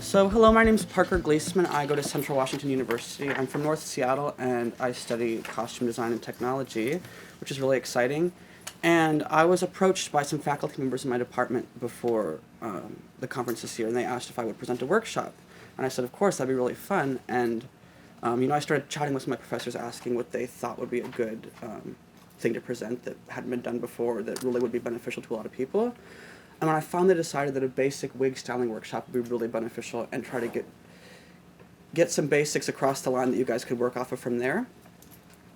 So, hello, my name is Parker Gliessman. I go to Central Washington University. I'm from North Seattle, and I study costume design and technology, which is really exciting. And I was approached by some faculty members in my department before the conference this year, and they asked if I would present a workshop. And I said, of course, that'd be really fun. And, I started chatting with some of my professors, asking what they thought would be a good thing to present that hadn't been done before, that really would be beneficial to a lot of people. And when I finally decided that a basic wig styling workshop would be really beneficial and try to get some basics across the line that you guys could work off of from there.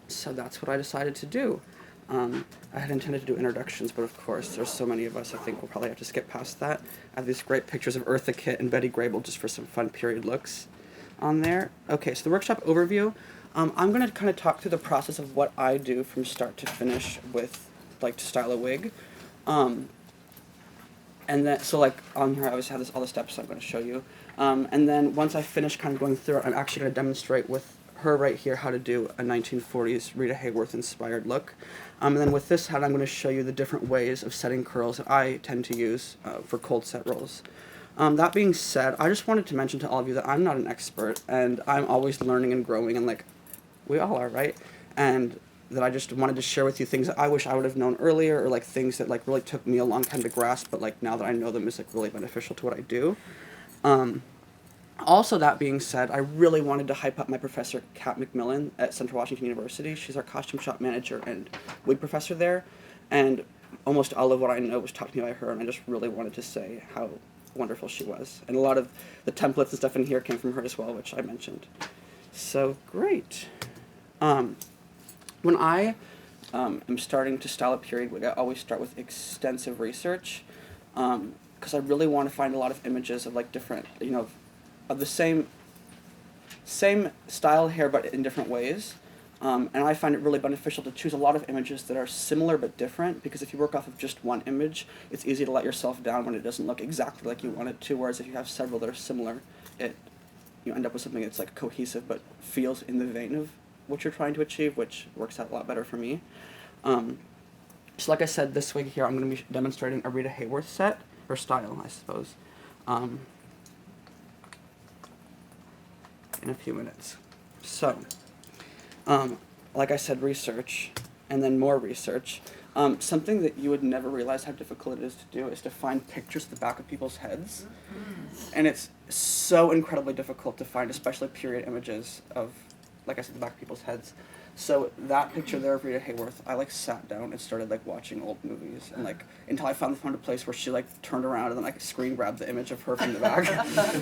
So that's what I decided to do. I had intended to do introductions, but of course there's so many of us, I think we'll probably have to skip past that. I have these great pictures of Eartha Kitt and Betty Grable just for some fun period looks on there. Okay, so the workshop overview. I'm going to kind of talk through the process of what I do from start to finish with, like, to style a wig. And then, so like on here I always have all the steps I'm going to show you. And then once I finish kind of going through it, I'm actually going to demonstrate with her right here how to do a 1940s Rita Hayworth inspired look. And then with this hat I'm going to show you the different ways of setting curls that I tend to use for cold set rolls. That being said, I just wanted to mention to all of you that I'm not an expert, and I'm always learning and growing, and like, we all are, right? And that I just wanted to share with you things that I wish I would have known earlier, or like things that like really took me a long time to grasp, but like now that I know them is like really beneficial to what I do. Also, that being said, I really wanted to hype up my professor, Kat McMillan, at Central Washington University. She's our costume shop manager and wig professor there, and almost all of what I know was taught to me by her, and I just really wanted to say how wonderful she was. And a lot of the templates and stuff in here came from her as well, which I mentioned. So, great. When I am starting to style a period wig, I always start with extensive research, because I really want to find a lot of images of like different, of the same style hair but in different ways. And I find it really beneficial to choose a lot of images that are similar but different, because if you work off of just one image, it's easy to let yourself down when it doesn't look exactly like you want it to, whereas if you have several that are similar, you end up with something that's like cohesive but feels in the vein of what you're trying to achieve, which works out a lot better for me. So like I said, this wig here I'm going to be demonstrating a Rita Hayworth set, or style, I suppose, in a few minutes. So, like I said, research, and then more research. Something that you would never realize how difficult it is to do is to find pictures of the back of people's heads. And it's so incredibly difficult to find, especially period images of, like I said, the back of people's heads. So that picture there of Rita Hayworth, I like sat down and started like watching old movies, and like until I found a place where she like turned around and then like screen grabbed the image of her from the back,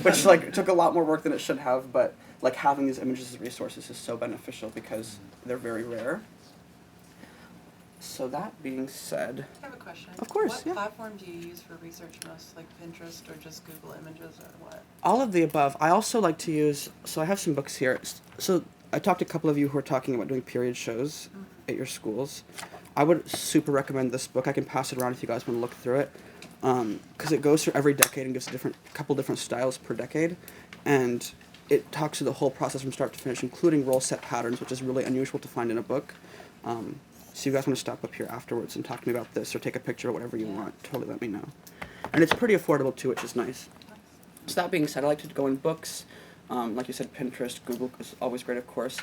which like took a lot more work than it should have. But like having these images as resources is so beneficial because they're very rare. So that being said, I have a question. Of course, What platform do you use for research most, like Pinterest or just Google Images or what? all of the above. I also like to use, so I have some books here. So I talked to a couple of you who are talking about doing period shows at your schools. I would super recommend this book. I can pass it around if you guys want to look through it, because it goes through every decade and gives a couple different styles per decade, and it talks through the whole process from start to finish, including roll set patterns, which is really unusual to find in a book. So you guys want to stop up here afterwards and talk to me about this, or take a picture or whatever you want, totally let me know. And it's pretty affordable too, which is nice. So that being said, I like to go in books. Like you said, Pinterest, Google is always great, of course.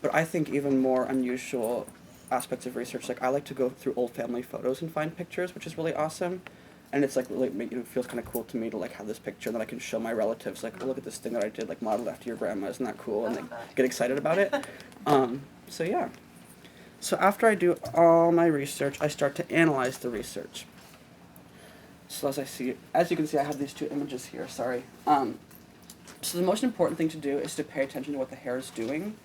But I think even more unusual aspects of research, like I like to go through old family photos and find pictures, which is really awesome. And it's like really, it feels kind of cool to me to like have this picture that I can show my relatives, like, oh, look at this thing that I did, like modeled after your grandma, isn't that cool? And they get excited about it. So yeah. So after I do all my research, I start to analyze the research. So as you can see, I have these two images here, sorry. So the most important thing to do is to pay attention to what the hair is doing.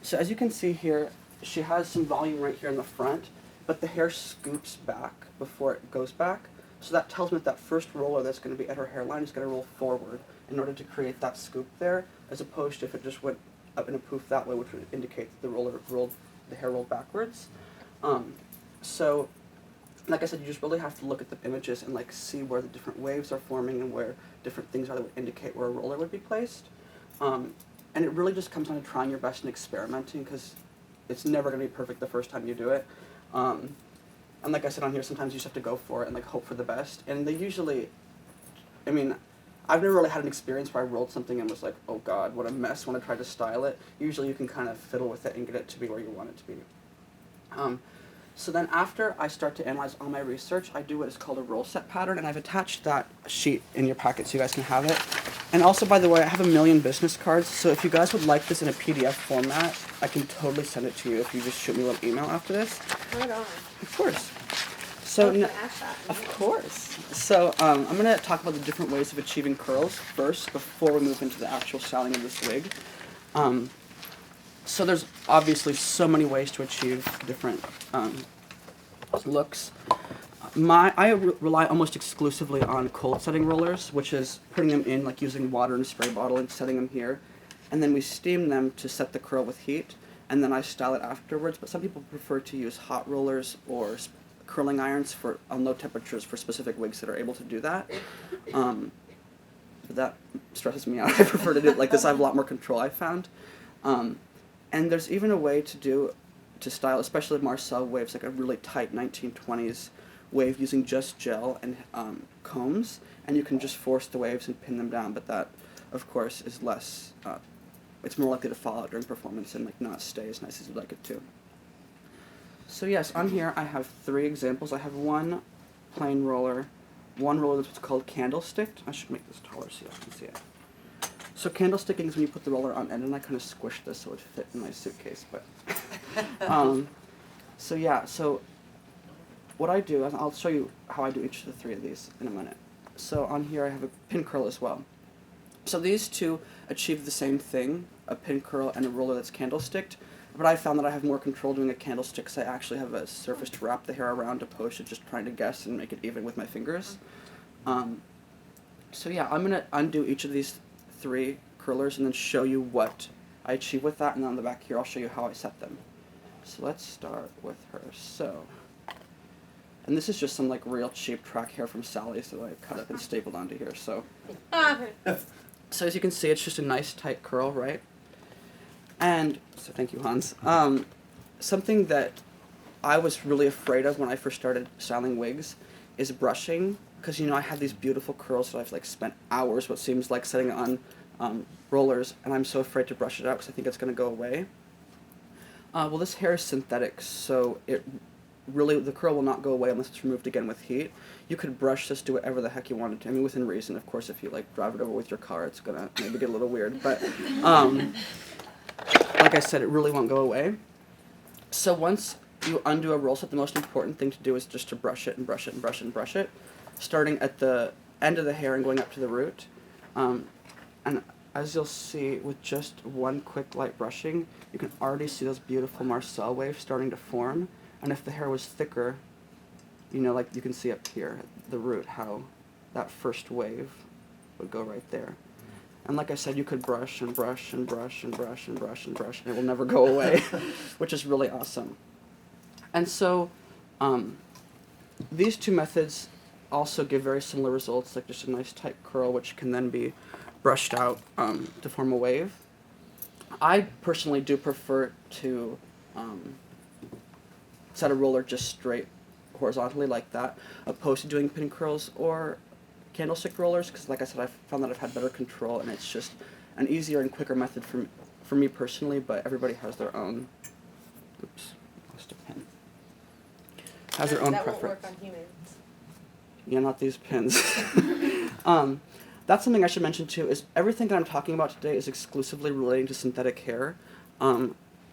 So as you can see here, she has some volume right here in the front, but the hair scoops back before it goes back. So that tells me that first roller that's going to be at her hairline is going to roll forward in order to create that scoop there, as opposed to if it just went up in a poof that way, which would indicate that the hair rolled backwards. So like I said, you just really have to look at the images and like see where the different waves are forming and where different things are that would indicate where a roller would be placed. And it really just comes down to trying your best and experimenting, because it's never going to be perfect the first time you do it. And like I said on here, sometimes you just have to go for it and like hope for the best. And they usually, I've never really had an experience where I rolled something and was like, oh god, what a mess when I tried to style it. Usually you can kind of fiddle with it and get it to be where you want it to be. So then after I start to analyze all my research, I do what is called a roll set pattern, and I've attached that sheet in your packet so you guys can have it. And also, by the way, I have 1 million business cards, so if you guys would like this in a PDF format, I can totally send it to you if you just shoot me a little email after this. Right on. Of course. So, of course. So I'm going to talk about the different ways of achieving curls first before we move into the actual styling of this wig. So there's obviously so many ways to achieve different looks. I rely almost exclusively on cold setting rollers, which is putting them in, like using water in a spray bottle and setting them here. And then we steam them to set the curl with heat, and then I style it afterwards. But some people prefer to use hot rollers or curling irons for on low temperatures for specific wigs that are able to do that. But that stresses me out. I prefer to do it like this. I have a lot more control, I found. And there's even a way to style, especially Marcel waves, like a really tight 1920s wave using just gel and combs, and you can just force the waves and pin them down, but that, of course, is less, it's more likely to fall out during performance and like not stay as nice as you'd like it to. So yes, on here I have 3 examples. I have one plain roller, one roller that's what's called candlesticked. I should make this taller so you guys can see it. So candlesticking is when you put the roller on end, and I kind of squished this so it would fit in my suitcase. But so yeah, so what I do is I'll show you how I do each of the 3 of these in a minute. So on here I have a pin curl as well. So these 2 achieve the same thing, a pin curl and a roller that's candlesticked. But I found that I have more control doing a candlestick because I actually have a surface to wrap the hair around opposed to just trying to guess and make it even with my fingers. So yeah, I'm going to undo each of these 3 curlers and then show you what I achieve with that, and then on the back here I'll show you how I set them. So let's start with her. So, and this is just some like real cheap track hair from Sally's that I cut up and stapled onto here. So, so as you can see, it's just a nice tight curl, right? And so thank you, Hans. Something that I was really afraid of when I first started styling wigs is brushing, because I had these beautiful curls that I've like spent hours, what seems like, setting on rollers, and I'm so afraid to brush it out because I think it's going to go away. Well, this hair is synthetic, so it really, the curl will not go away unless it's removed again with heat. You could brush this, do whatever the heck you wanted to. I mean, within reason, of course. If you like drive it over with your car, it's gonna maybe get a little weird. But like I said, it really won't go away. So once you undo a roll set, the most important thing to do is just to brush it and brush it and brush it and brush it, starting at the end of the hair and going up to the root. And as you'll see, with just one quick light brushing, you can already see those beautiful Marcel waves starting to form. And if the hair was thicker, like you can see up here at the root how that first wave would go right there. And like I said, you could brush and brush and brush and brush and brush and brush, and it will never go away, which is really awesome. And so these 2 methods also give very similar results, like just a nice tight curl, which can then be brushed out to form a wave. I personally do prefer to set a roller just straight horizontally like that, opposed to doing pin curls or candlestick rollers, because like I said, I've found that I've had better control, and it's just an easier and quicker method for me personally, but everybody has their own, oops, lost a pen, has their own preference. That won't work on humans. Yeah, not these pins. That's something I should mention too, is everything that I'm talking about today is exclusively relating to synthetic hair.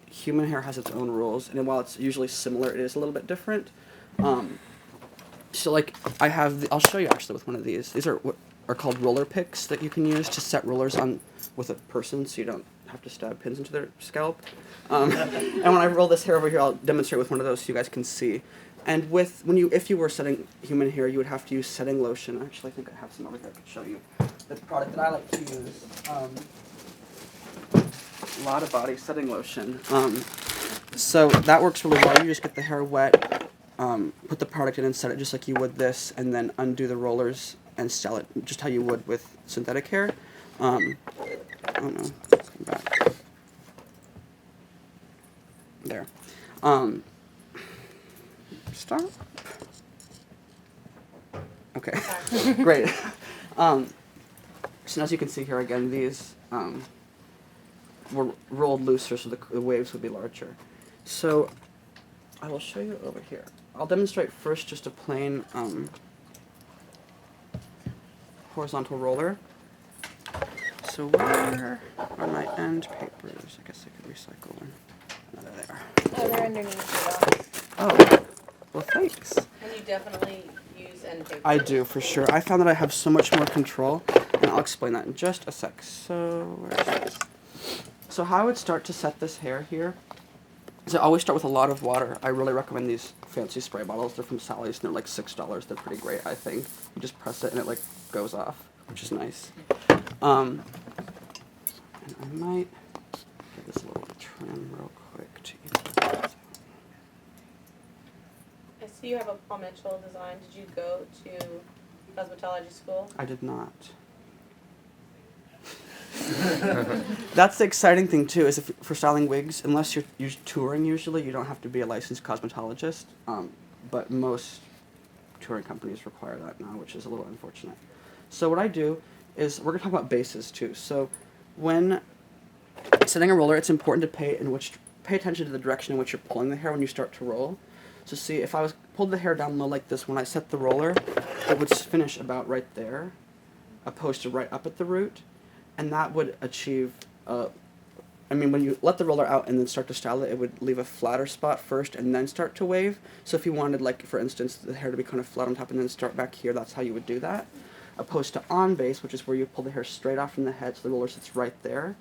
Human hair has its own rules, and while it's usually similar, it is a little bit different. So like I have, I'll show you actually with one of these. These are what are called roller picks that you can use to set rollers on with a person, so you don't have to stab pins into their scalp. And when I roll this hair over here, I'll demonstrate with one of those so you guys can see. And if you were setting human hair, you would have to use setting lotion. Actually, I think I have some over here I could show you. The product that I like to use, Lotta Body setting lotion. So that works really well. You just get the hair wet, put the product in and set it just like you would this, and then undo the rollers and style it just how you would with synthetic hair. Oh no, let's come back. There. Stop. Okay, great. So as you can see here again, these were rolled looser so the waves would be larger. So I will show you over here. I'll demonstrate first just a plain horizontal roller. So where are my end papers? I guess I could recycle one. Oh, there they are. Oh, they're underneath Oh, well thanks. it. And you definitely use end paper. I do, for sure. I found that I have so much more control, and I'll explain that in just a sec. So, where is this? So how I would start to set this hair here is I always start with a lot of water. I really recommend these fancy spray bottles. They're from Sally's, and they're like $6. They're pretty great, I think. You just press it, and it like goes off, which is nice. And I might get this little trim real quick to even this. I see you have a Paul Mitchell design. Did you go to cosmetology school? I did not. That's the exciting thing too, is if for styling wigs, unless you're touring usually, you don't have to be a licensed cosmetologist. But most touring companies require that now, which is a little unfortunate. So what I do is, we're going to talk about bases too. So when setting a roller, it's important to pay attention to the direction in which you're pulling the hair when you start to roll. So see, if I pulled the hair down low like this, when I set the roller, it would finish about right there, opposed to right up at the root. And that would achieve, when you let the roller out and then start to style it, it would leave a flatter spot first and then start to wave. So if you wanted, like, for instance, the hair to be kind of flat on top and then start back here, that's how you would do that. Opposed to on base, which is where you pull the hair straight off from the head so the roller sits right there.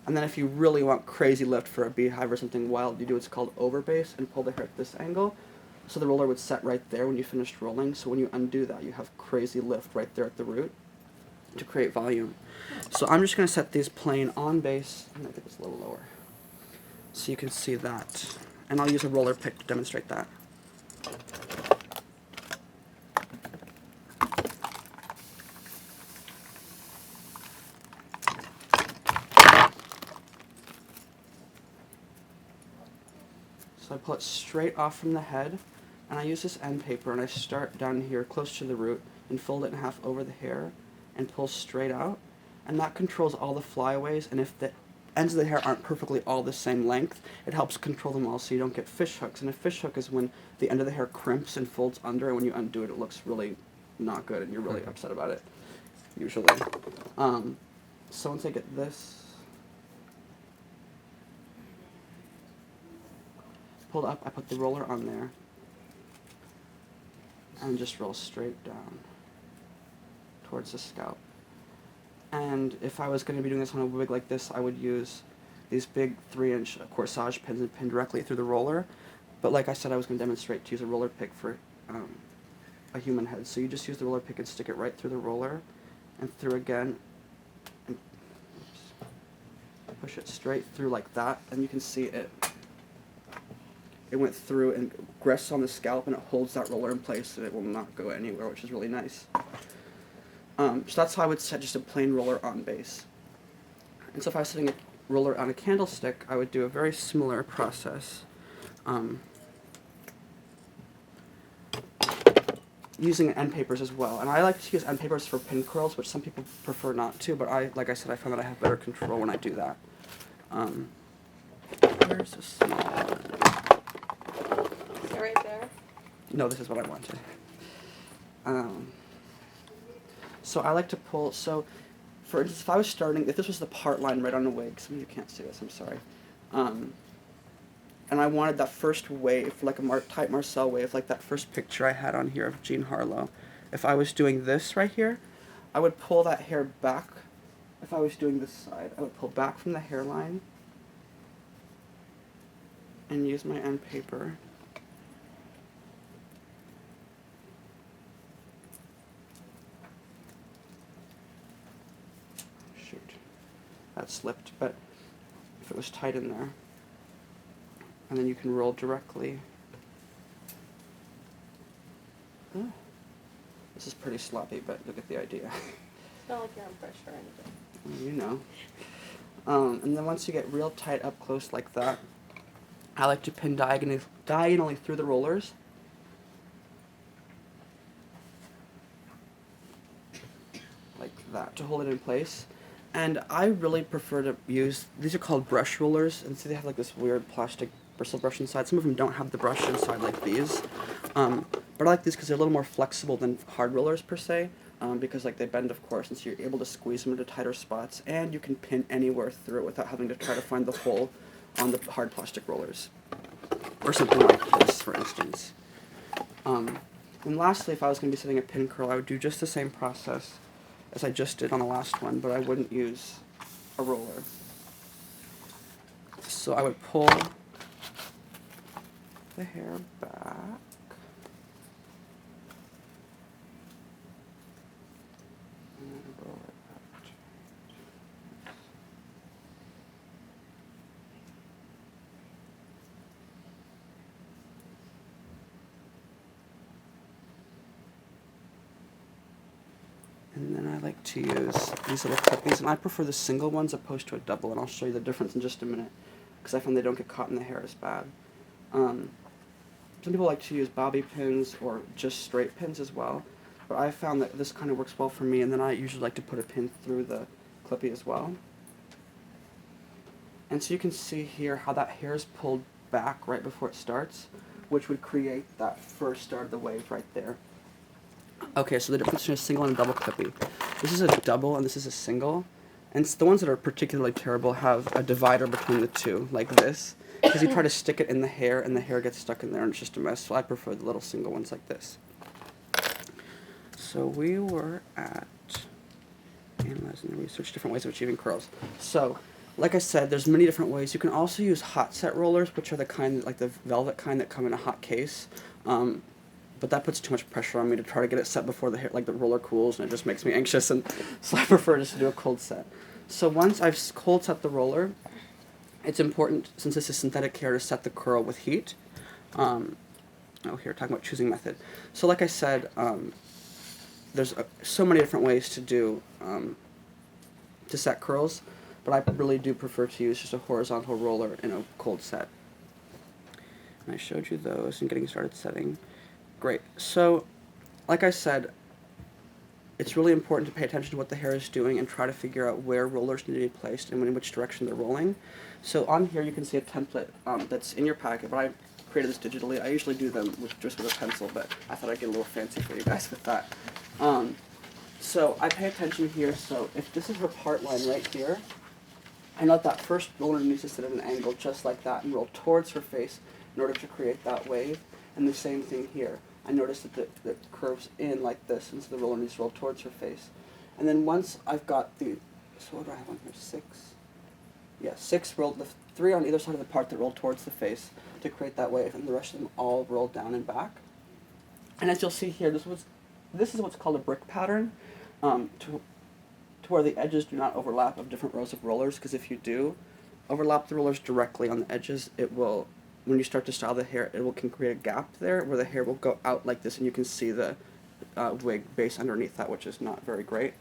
And then if you really want crazy lift for a beehive or something wild, you do what's called over base and pull the hair at this angle. So the roller would set right there when you finished rolling. So when you undo that, you have crazy lift right there at the root to create volume. So I'm just going to set these plain on base. I'm going to get this a little lower so you can see that. And I'll use a roller pick to demonstrate that. So I pull it straight off from the head, and I use this end paper, and I start down here close to the root and fold it in half over the hair and pull straight out. And that controls all the flyaways, and if the ends of the hair aren't perfectly all the same length, it helps control them all so you don't get fish hooks. And a fish hook is when the end of the hair crimps and folds under, and when you undo it, it looks really not good, and you're really upset about it, usually. So once I get this pulled up, I put the roller on there, and just roll straight down towards the scalp. And if I was going to be doing this on a wig like this, I would use these big 3-inch corsage pins and pin directly through the roller. But like I said, I was going to demonstrate to use a roller pick for a human head. So you just use the roller pick and stick it right through the roller and through again. And push it straight through like that, and you can see it. It went through and rests on the scalp, and it holds that roller in place so it will not go anywhere, which is really nice. So that's how I would set just a plain roller on base. And so if I was setting a roller on a candlestick, I would do a very similar process. Using end papers as well. And I like to use end papers for pin curls, which some people prefer not to, but like I said, I found that I have better control when I do that. Where's the small one? Is it right there? No, this is what I wanted. So I like to pull, so for instance, if I was starting, if this was the part line right on the wig, some of you can't see this, I'm sorry. And I wanted that first wave, like a tight Marcel wave, like that first picture I had on here of Jean Harlow. If I was doing this right here, I would pull that hair back. If I was doing this side, I would pull back from the hairline and use my end paper. Shoot, that slipped, but if it was tight in there. And then you can roll directly. Oh, this is pretty sloppy, but you'll get the idea. It's not like you're on pressure or anything. You know. And then once you get real tight up close like that, I like to pin diagonally through the rollers. Like that to hold it in place. And I really prefer to use, these are called brush rollers, and so they have like this weird plastic bristle brush inside. Some of them don't have the brush inside like these. But I like these because they're a little more flexible than hard rollers per se, because like they bend, of course, and so you're able to squeeze them into tighter spots, and you can pin anywhere through it without having to try to find the hole on the hard plastic rollers. Or something like this, for instance. And lastly, if I was going to be setting a pin curl, I would do just the same process as I just did on the last one, but I wouldn't use a roller. So I would pull the hair back. And roll it out. And then I like to use these little clippings, and I prefer the single ones opposed to a double, and I'll show you the difference in just a minute, because I find they don't get caught in the hair as bad. Some people like to use bobby pins or just straight pins as well, but I found that this kind of works well for me, and then I usually like to put a pin through the clippy as well. And so you can see here how that hair is pulled back right before it starts, which would create that first start of the wave right there. Okay, so the difference between a single and a double clippy. This is a double and this is a single. And the ones that are particularly terrible have a divider between the two, like this. Because you try to stick it in the hair and the hair gets stuck in there and it's just a mess. So I prefer the little single ones like this. So we were at analyzing and research different ways of achieving curls. So, like I said, there's many different ways. You can also use hot set rollers, which are the kind, like the velvet kind that come in a hot case. But that puts too much pressure on me to try to get it set before the hair, like the roller cools, and it just makes me anxious, and so I prefer just to do a cold set. So once I've cold set the roller, it's important, since this is synthetic hair, to set the curl with heat. Here, talking about choosing method. So like I said, there's so many different ways to do, to set curls, but I really do prefer to use just a horizontal roller in a cold set. And I showed you those and getting started setting. Great. So, like I said, it's really important to pay attention to what the hair is doing and try to figure out where rollers need to be placed and in which direction they're rolling. So on here you can see a template that's in your packet, but I created this digitally. I usually do them just with a pencil, but I thought I'd get a little fancy for you guys with that. So I pay attention here. So if this is her part line right here, I know that first roller needs to sit at an angle just like that and roll towards her face in order to create that wave. And the same thing here. I noticed that it curves in like this, and so the roller needs to roll towards her face. And then once I've got the, so what do I have on here? 6? Yeah, 6 rolled, the 3 on either side of the part that roll towards the face to create that wave, and the rest of them all roll down and back. And as you'll see here, this is what's called a brick pattern, to where the edges do not overlap of different rows of rollers, because if you do overlap the rollers directly on the edges, it will, when you start to style the hair, can create a gap there where the hair will go out like this, and you can see the wig base underneath that, which is not very great.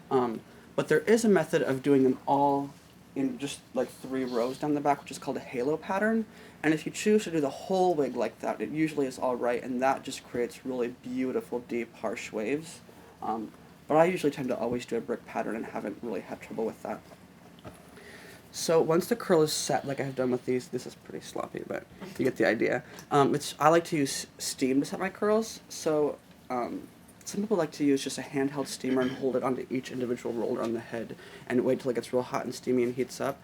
But there is a method of doing them all in just like 3 rows down the back, which is called a halo pattern. And if you choose to do the whole wig like that, it usually is all right, and that just creates really beautiful, deep, harsh waves. But I usually tend to always do a brick pattern and haven't really had trouble with that. So once the curl is set, like I have done with these, this is pretty sloppy, but you get the idea. I like to use steam to set my curls. So some people like to use just a handheld steamer and hold it onto each individual roller on the head and wait till it gets real hot and steamy and heats up.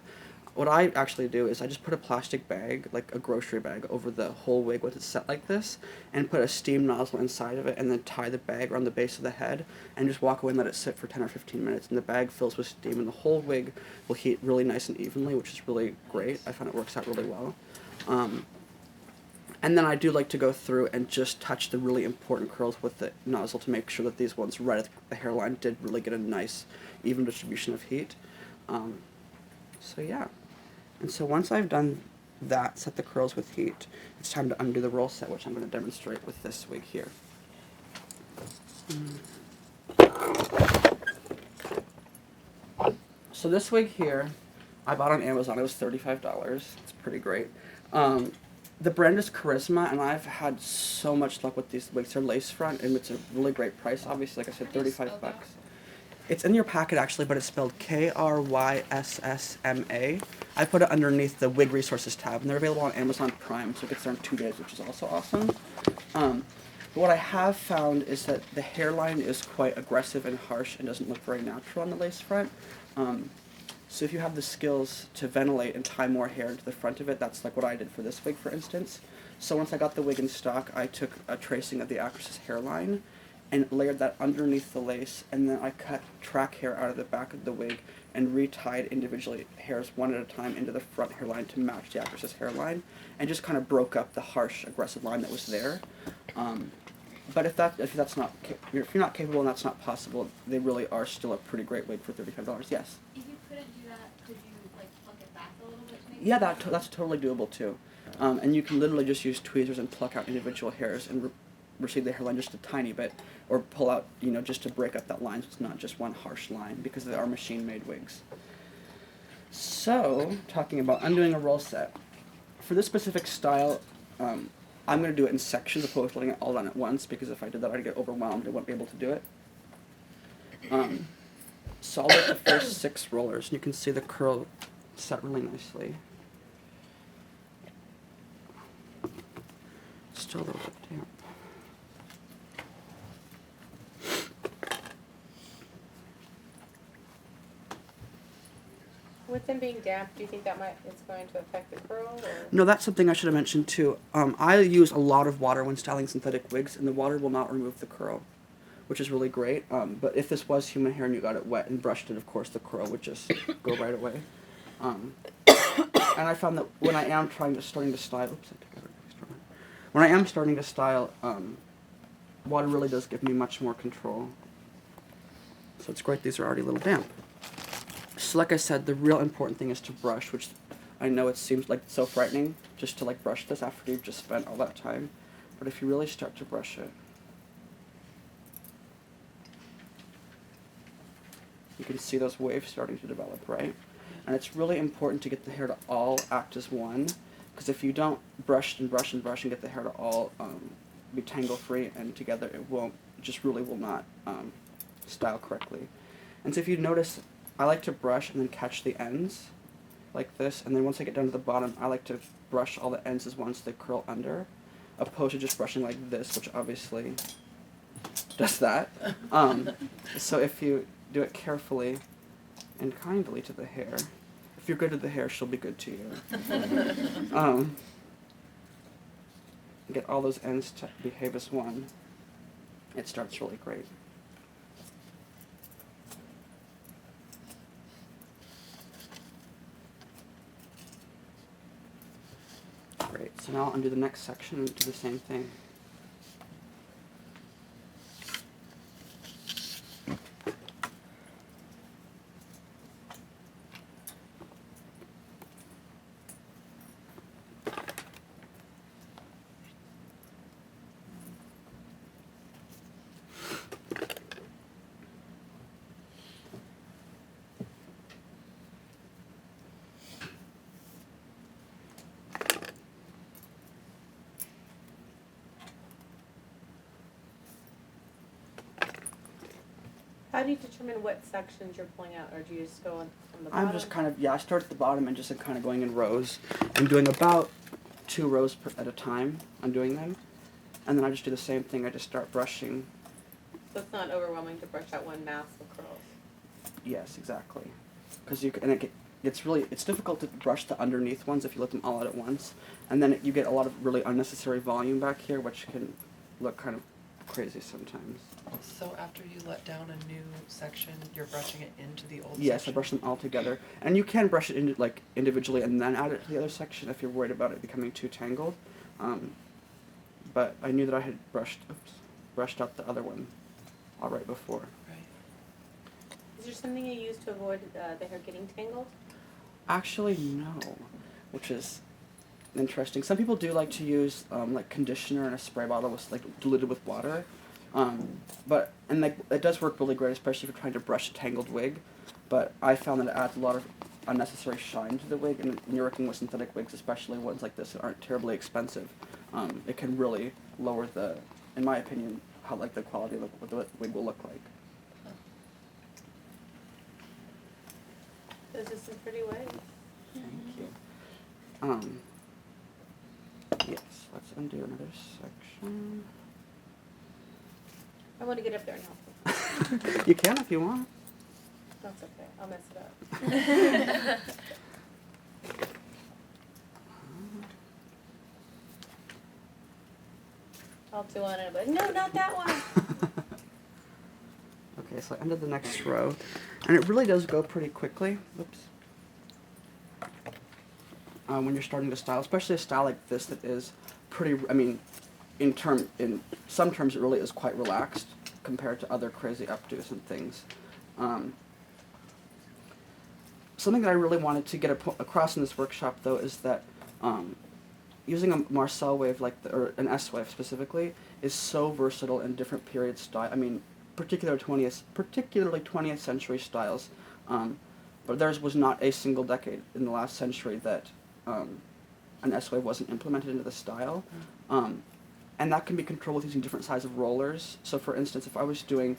What I actually do is I just put a plastic bag, like a grocery bag, over the whole wig with it set like this, and put a steam nozzle inside of it, and then tie the bag around the base of the head, and just walk away and let it sit for 10 or 15 minutes, and the bag fills with steam, and the whole wig will heat really nice and evenly, which is really great. I find it works out really well. And then I do like to go through and just touch the really important curls with the nozzle to make sure that these ones right at the hairline did really get a nice, even distribution of heat. So yeah. And so once I've done that, set the curls with heat, it's time to undo the roll set, which I'm going to demonstrate with this wig here. So this wig here, I bought on Amazon. It was $35. It's pretty great. The brand is Charisma, and I've had so much luck with these wigs. They're lace front, and it's a really great price. Obviously, like I said, 35 bucks. It's in your packet actually, but it's spelled Kryssma. I put it underneath the Wig Resources tab, and they're available on Amazon Prime, so it gets there in 2 days, which is also awesome. But what I have found is that the hairline is quite aggressive and harsh and doesn't look very natural on the lace front. So if you have the skills to ventilate and tie more hair into the front of it, that's like what I did for this wig, for instance. So once I got the wig in stock, I took a tracing of the actress's hairline and layered that underneath the lace, and then I cut track hair out of the back of the wig and retied individually hairs one at a time into the front hairline to match the actress's hairline, and just kind of broke up the harsh, aggressive line that was there. But if you're not capable and that's not possible, they really are still a pretty great wig for $35. Yes. If you couldn't do that, could you like pluck it back a little bit to make Yeah, that's totally doable too. And you can literally just use tweezers and pluck out individual hairs and recede the hairline just a tiny bit, or pull out, just to break up that line so it's not just one harsh line, because they are machine-made wigs. So, talking about undoing a roll set. For this specific style, I'm going to do it in sections opposed to letting it all done at once, because if I did that I'd get overwhelmed. I wouldn't be able to do it. So I'll make the first 6 rollers, and you can see the curl set really nicely. Still a little bit damp. With them being damp, do you think it's going to affect the curl? Or? No, that's something I should have mentioned too. I use a lot of water when styling synthetic wigs, and the water will not remove the curl, which is really great. But if this was human hair and you got it wet and brushed it, of course the curl would just go right away. And I found that when I am starting to style, water really does give me much more control. So it's great these are already a little damp. So like I said, the real important thing is to brush, which I know it seems like so frightening just to like brush this after you've just spent all that time. But if you really start to brush it, you can see those waves starting to develop, right? And it's really important to get the hair to all act as one, because if you don't brush and brush and brush and get the hair to all be tangle free and together, it really will not style correctly. And so if you notice, I like to brush and then catch the ends like this, and then once I get down to the bottom, I like to brush all the ends as one so they curl under, opposed to just brushing like this, which obviously does that. So if you do it carefully and kindly to the hair, if you're good to the hair, she'll be good to you. Get all those ends to behave as one. It starts really great. Great, so now I'll undo the next section and do the same thing. How do you determine what sections you're pulling out, or do you just go from the bottom? I'm just I start at the bottom and just kind of going in rows. I'm doing about 2 rows at a time. I'm doing them. And then I just do the same thing. I just start brushing. So it's not overwhelming to brush out one mass of curls. Yes, exactly. Because it's difficult to brush the underneath ones if you let them all out at once. And then you get a lot of really unnecessary volume back here, which can look kind of crazy sometimes. So after you let down a new section, you're brushing it into the old section? Yes, I brush them all together. And you can brush it individually and then add it to the other section if you're worried about it becoming too tangled. But I knew that I had brushed out the other one all right before. Right. Is there something you use to avoid the hair getting tangled? Actually, no, which is interesting. Some people do like to use like conditioner in a spray bottle with diluted with water. It does work really great, especially if you're trying to brush a tangled wig. But I found that it adds a lot of unnecessary shine to the wig, and when you're working with synthetic wigs, especially ones like this that aren't terribly expensive, it can really lower in my opinion, how the quality of what the wig will look like. Those are some pretty wigs. Thank you. Yes, let's undo another section. I want to get up there and help you. You can if you want. That's okay. I'll mess it up. I'll do one and I'll be like, no, not that one. Okay, so I ended the next row, and it really does go pretty quickly. Whoops. When you're starting to style, especially a style like this that is pretty, I mean, in some terms it really is quite relaxed compared to other crazy updos and things. Something that I really wanted to get across in this workshop, though, is that using a Marcel wave or an S wave specifically is so versatile in different period style. I mean, particularly 20th century styles. But theirs was not a single decade in the last century that an S wave wasn't implemented into the style. And that can be controlled with using different sizes of rollers. So for instance, if I was doing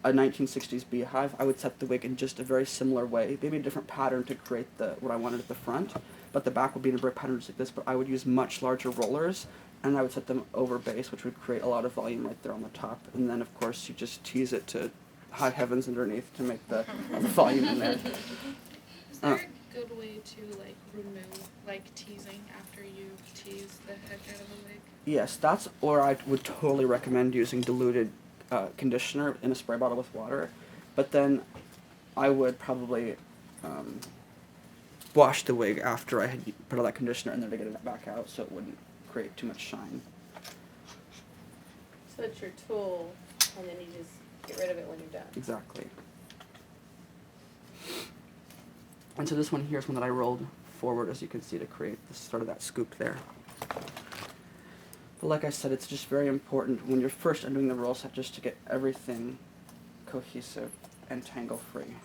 a 1960s beehive, I would set the wig in just a very similar way, maybe a different pattern to create what I wanted at the front, but the back would be in a brick pattern just like this, but I would use much larger rollers, and I would set them over base, which would create a lot of volume right there on the top. And then, of course, you just tease it to high heavens underneath to make the volume in there. Is there a good way to, like, remove, like, teasing after you tease the heck out of a wig? Yes, that's, or I would totally recommend using diluted conditioner in a spray bottle with water, but then I would probably wash the wig after I had put all that conditioner in there to get it back out so it wouldn't create too much shine. So it's your tool, and then you just get rid of it when you're done. Exactly. And so this one here is one that I rolled forward, as you can see, to create the start of that scoop there. But like I said, it's just very important when you're first undoing the roll set just to get everything cohesive and tangle-free.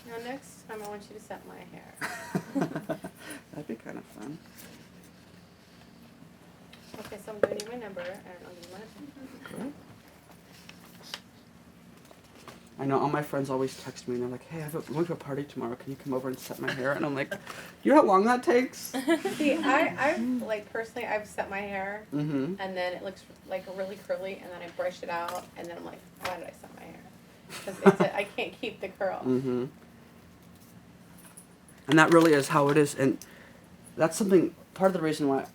Now next time I want you to set my hair. That'd be kind of fun. Okay, so I'm giving you my number, and I'll give you my attention. Great. I know all my friends always text me and they're like, hey, I'm going to a party tomorrow, can you come over and set my hair? And I'm like, you know how long that takes? See, I've, like, personally, I've set my hair, Mm-hmm. and then it looks, like, really curly, and then I brush it out, and then I'm like, why did I set my hair? Because I can't keep the curl. Mm-hmm. And that really is how it is, and that's something, part of the reason why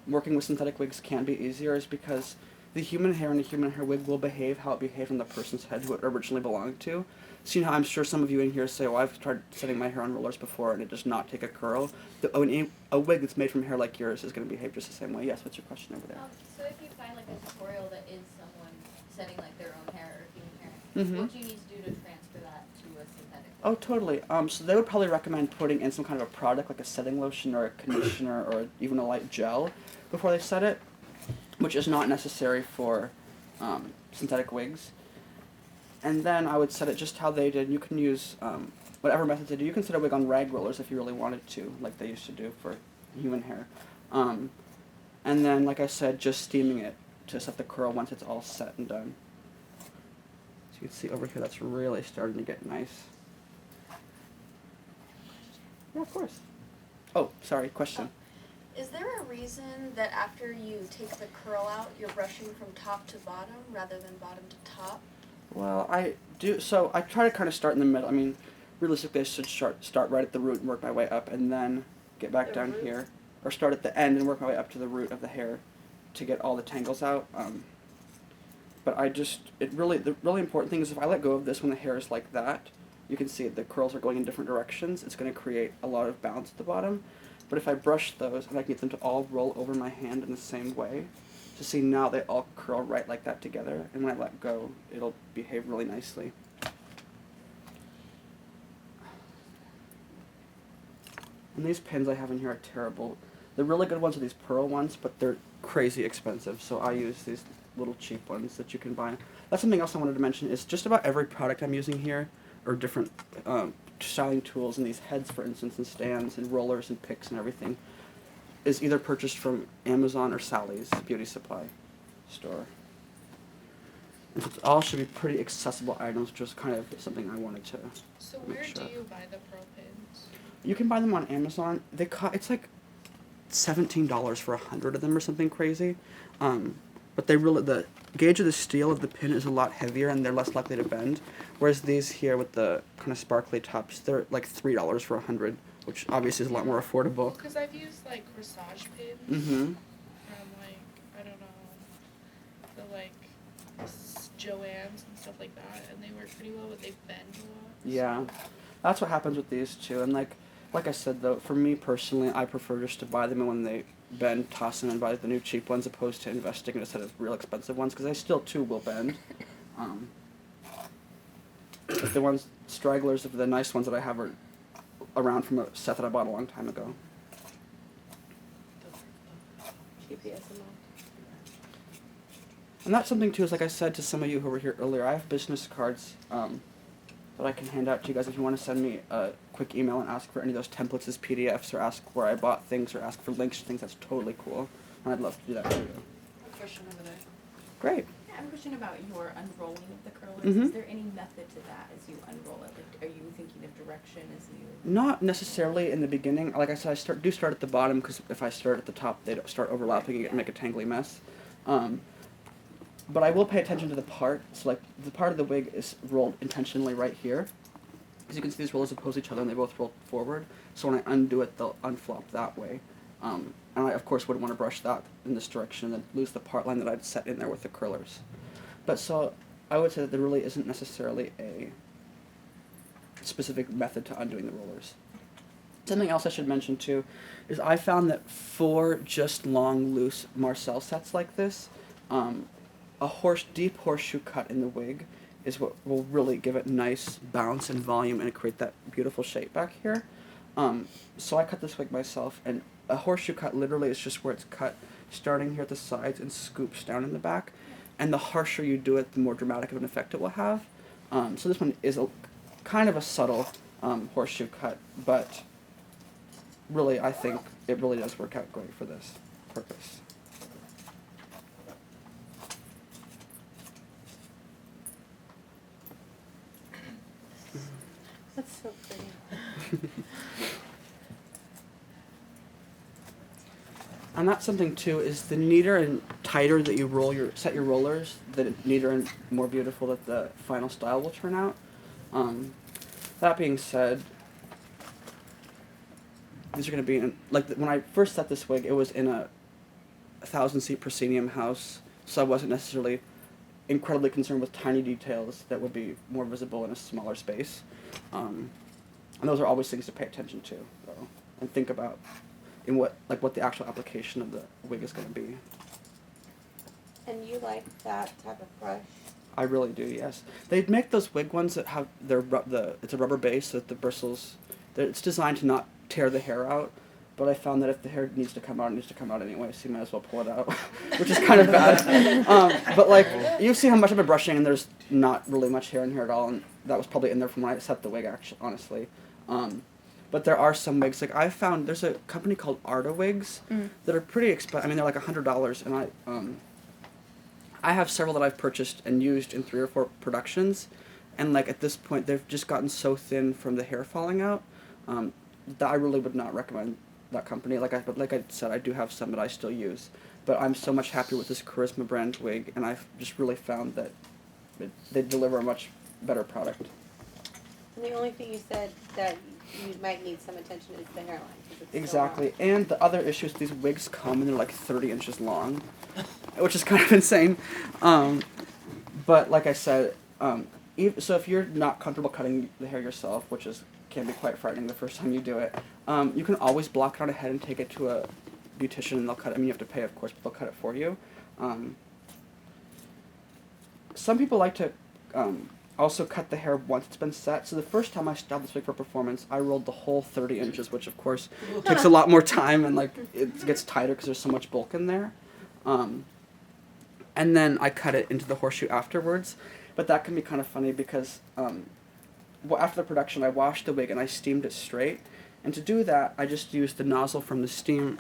working with synthetic wigs can be easier is because the human hair in a human hair wig will behave how it behaved on the person's head who it originally belonged to. So you know how I'm sure some of you in here say, well, I've tried setting my hair on rollers before and it does not take a curl. A wig that's made from hair like yours is going to behave just the same way. Yes, what's your question over there? So if you find like a tutorial that is someone setting like their own hair or human hair, Mm-hmm. what do you need to do to transfer that to a synthetic? Oh, totally. So they would probably recommend putting in some kind of a product like a setting lotion or a conditioner or even a light gel before they set it, which is not necessary for synthetic wigs. And then I would set it just how they did. You can use whatever methods they do. You can set a wig on rag rollers if you really wanted to, like they used to do for human hair. And then, like I said, just steaming it to set the curl once it's all set and done. So you can see over here that's really starting to get nice. Yeah, of course. Oh, sorry, question. Is there a reason that after you take the curl out, you're brushing from top to bottom rather than bottom to top? Well, I do, so I try to kind of start in the middle. I mean, realistically, I should start right at the root and work my way up, and then get back The down root? here. Or start at the end and work my way up to the root of the hair to get all the tangles out. But the really important thing is if I let go of this when the hair is like that, you can see the curls are going in different directions. It's going to create a lot of bounce at the bottom. But if I brush those and I can get them to all roll over my hand in the same way, to see now they all curl right like that together, and when I let go, it'll behave really nicely. And these pins I have in here are terrible. The really good ones are these pearl ones, but they're crazy expensive, so I use these little cheap ones that you can buy. That's something else I wanted to mention, is just about every product I'm using here, or different styling tools, and these heads, for instance, and stands, and rollers, and picks, and everything, is either purchased from Amazon or Sally's beauty supply store. And so it all should be pretty accessible items, which was kind of something I wanted to. So Make where sure. do you buy the pearl pins? You can buy them on Amazon. It's like $17 for 100 of them or something crazy. But the gauge of the steel of the pin is a lot heavier and they're less likely to bend. Whereas these here with the kind of sparkly tops, they're like $3 for 100, which obviously is a lot more affordable. Because I've used like corsage pins Mm-hmm. from like, I don't know, the like Joann's and stuff like that, and they work pretty well, but they bend a lot. Yeah, that's what happens with these too. And like I said though, for me personally, I prefer just to buy them, and when they bend, toss them and buy the new cheap ones, opposed to investing in a set of real expensive ones, because they still too will bend. But the ones stragglers of the nice ones that I have are around from a set that I bought a long time ago. GPS And that's something too, is like I said to some of you who were here earlier, I have business cards that I can hand out to you guys if you want to send me a quick email and ask for any of those templates as PDFs, or ask where I bought things, or ask for links to things. That's totally cool. And I'd love to do that for you. A question over there. Great. I have a question about your unrolling of the curlers. Mhm. Is there any method to that as you unroll it? Like, are you thinking of direction as you? Not necessarily in the beginning. Like I said, I start at the bottom, because if I start at the top, they don't start overlapping and make a tangly mess. But I will pay attention to the part. So like the part of the wig is rolled intentionally right here. As you can see, these rollers oppose each other and they both roll forward. So when I undo it, they'll unflop that way. And I, of course, would want to brush that in this direction and then lose the part line that I'd set in there with the curlers. But so I would say that there really isn't necessarily a specific method to undoing the rollers. Something else I should mention too is I found that for just long, loose Marcel sets like this, a deep horseshoe cut in the wig is what will really give it nice bounce and volume and create that beautiful shape back here. So I cut this wig myself, and a horseshoe cut literally is just where it's cut starting here at the sides and scoops down in the back. And the harsher you do it, the more dramatic of an effect it will have. So this one is kind of a subtle horseshoe cut, but really I think it really does work out great for this purpose. That's so pretty. And that's something too, is the neater and tighter that you set your rollers, the neater and more beautiful that the final style will turn out. That being said, these are going to be when I first set this wig, it was in a 1,000-seat proscenium house, so I wasn't necessarily incredibly concerned with tiny details that would be more visible in a smaller space. And those are always things to pay attention to, though, and think about in what the actual application of the wig is going to be. And you like that type of brush? I really do, yes. They make those wig ones that have it's a rubber base so that the bristles, it's designed to not tear the hair out, but I found that if the hair needs to come out, it needs to come out anyway, so you might as well pull it out, which is kind of bad. But like, you see how much I've been brushing, and there's not really much hair in here at all, and that was probably in there from when I set the wig, actually, honestly. But there are some wigs, like I found, there's a company called Arta Wigs that are pretty expensive. I mean, they're like $100, and I have several that I've purchased and used in 3 or 4 productions, and like at this point, they've just gotten so thin from the hair falling out that I really would not recommend that company. Like I said, I do have some that I still use, but I'm so much happier with this Charisma brand wig, and I've just really found that they deliver a much better product. And the only thing you said that you might need some attention is the hairline. 'Cause it's so Exactly, long. and the other issue is these wigs come and they're like 30 inches long, which is kind of insane. But like I said, so if you're not comfortable cutting the hair yourself, which can be quite frightening the first time you do it, you can always block it on a head and take it to a beautician and they'll cut it. I mean, you have to pay, of course, but they'll cut it for you. Some people like to also cut the hair once it's been set. So the first time I styled this wig for performance, I rolled the whole 30 inches, which of course takes a lot more time and like it gets tighter because there's so much bulk in there. And then I cut it into the horseshoe afterwards. But that can be kind of funny because after the production, I washed the wig and I steamed it straight. And to do that, I just used the nozzle from the steamer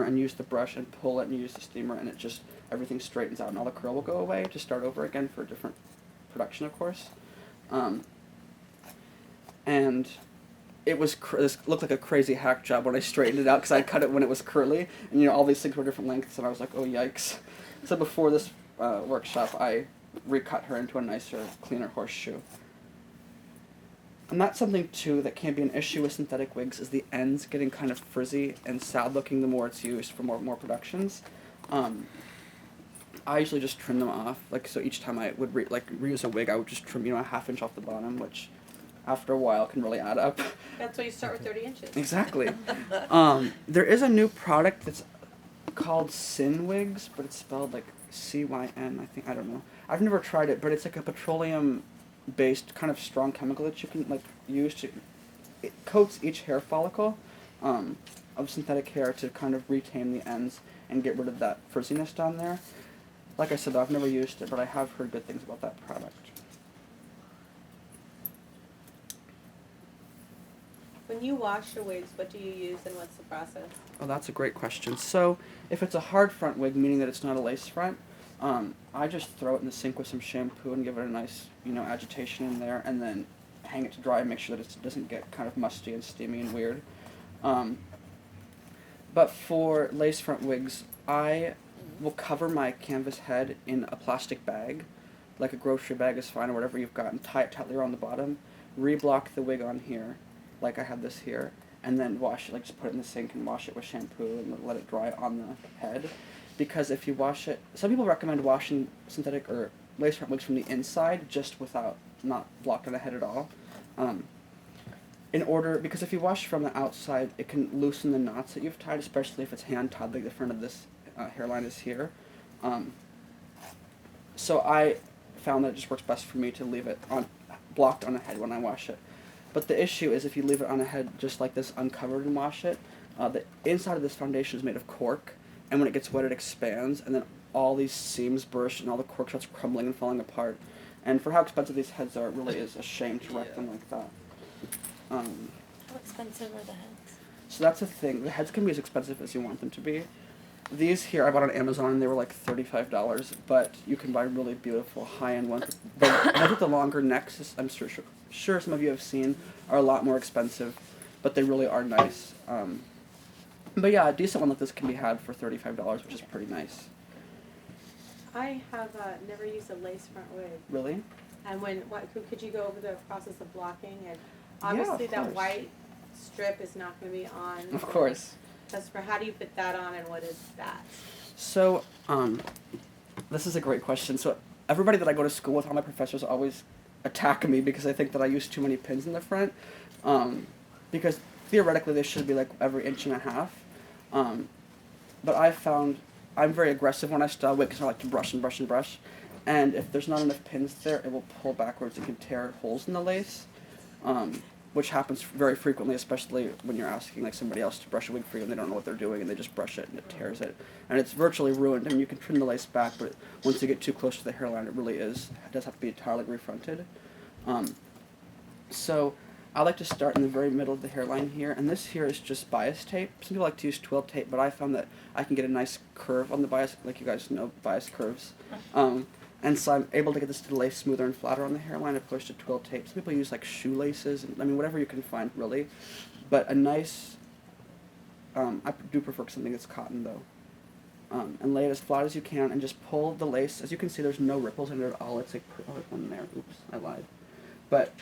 and used the brush and pull it and use the steamer, and it just everything straightens out and all the curl will go away to start over again for a different production, of course. And it was this looked like a crazy hack job when I straightened it out because I cut it when it was curly, and all these things were different lengths, and I was like, oh yikes. So before this workshop, I recut her into a nicer, cleaner horseshoe. And that's something too that can be an issue with synthetic wigs, is the ends getting kind of frizzy and sad looking the more it's used for more productions. I usually just trim them off, so each time I would reuse a wig, I would just trim a ½ inch off the bottom, which after a while can really add up. That's why you start with 30 inches. Exactly. There is a new product that's called Sin Wigs, but it's spelled like C-Y-N, I think, I don't know. I've never tried it, but it's like a petroleum-based kind of strong chemical that you can use to, it coats each hair follicle of synthetic hair to kind of retain the ends and get rid of that frizziness down there. Like I said, I've never used it, but I have heard good things about that product. When you wash your wigs, what do you use and what's the process? Oh, that's a great question. So, if it's a hard front wig, meaning that it's not a lace front, I just throw it in the sink with some shampoo and give it a nice, agitation in there, and then hang it to dry and make sure that it doesn't get kind of musty and steamy and weird. But for lace front wigs, I will cover my canvas head in a plastic bag, like a grocery bag is fine or whatever you've got, and tie it tightly around the bottom, reblock the wig on here, like I have this here, and then wash it, just put it in the sink and wash it with shampoo and let it dry on the head. Because if you wash it, some people recommend washing synthetic or lace front wigs from the inside, just not blocked on the head at all. Because if you wash from the outside, it can loosen the knots that you've tied, especially if it's hand tied like the front of this hairline is here. So I found that it just works best for me to leave it blocked on the head when I wash it. But the issue is if you leave it on the head just like this uncovered and wash it, the inside of this foundation is made of cork, and when it gets wet it expands, and then all these seams burst and all the cork starts crumbling and falling apart. And for how expensive these heads are, it really is a shame to wreck them like that. How expensive are the heads? So that's the thing. The heads can be as expensive as you want them to be. These here I bought on Amazon and they were like $35, but you can buy really beautiful high-end ones. The heads with the longer necks, I'm sure some of you have seen, are a lot more expensive, but they really are nice. But yeah, a decent one like this can be had for $35, which is pretty nice. I have never used a lace front wig. Really? And could you go over the process of blocking? And obviously Yeah, of that course. white strip is not going to be on. Of course. How do you put that on, and what is that? So, this is a great question. So, everybody that I go to school with, all my professors always attack me because they think that I use too many pins in the front. Because theoretically they should be like every 1.5 inches. But I've found I'm very aggressive when I style wigs because I like to brush and brush and brush. And if there's not enough pins there, it will pull backwards and can tear holes in the lace. Which happens very frequently, especially when you're asking somebody else to brush a wig for you and they don't know what they're doing and they just brush it and it tears it. And it's virtually ruined. I mean, you can trim the lace back, but once you get too close to the hairline, it does have to be entirely refronted. So I like to start in the very middle of the hairline here, and this here is just bias tape. Some people like to use twill tape, but I found that I can get a nice curve on the bias, like you guys know, bias curves. And so I'm able to get this to lay smoother and flatter on the hairline opposed to twill tape. Some people use shoelaces, and whatever you can find really. But a nice, I do prefer something that's cotton though. And lay it as flat as you can and just pull the lace. As you can see, there's no ripples in it at all. It's there's one there. Oops, I lied. But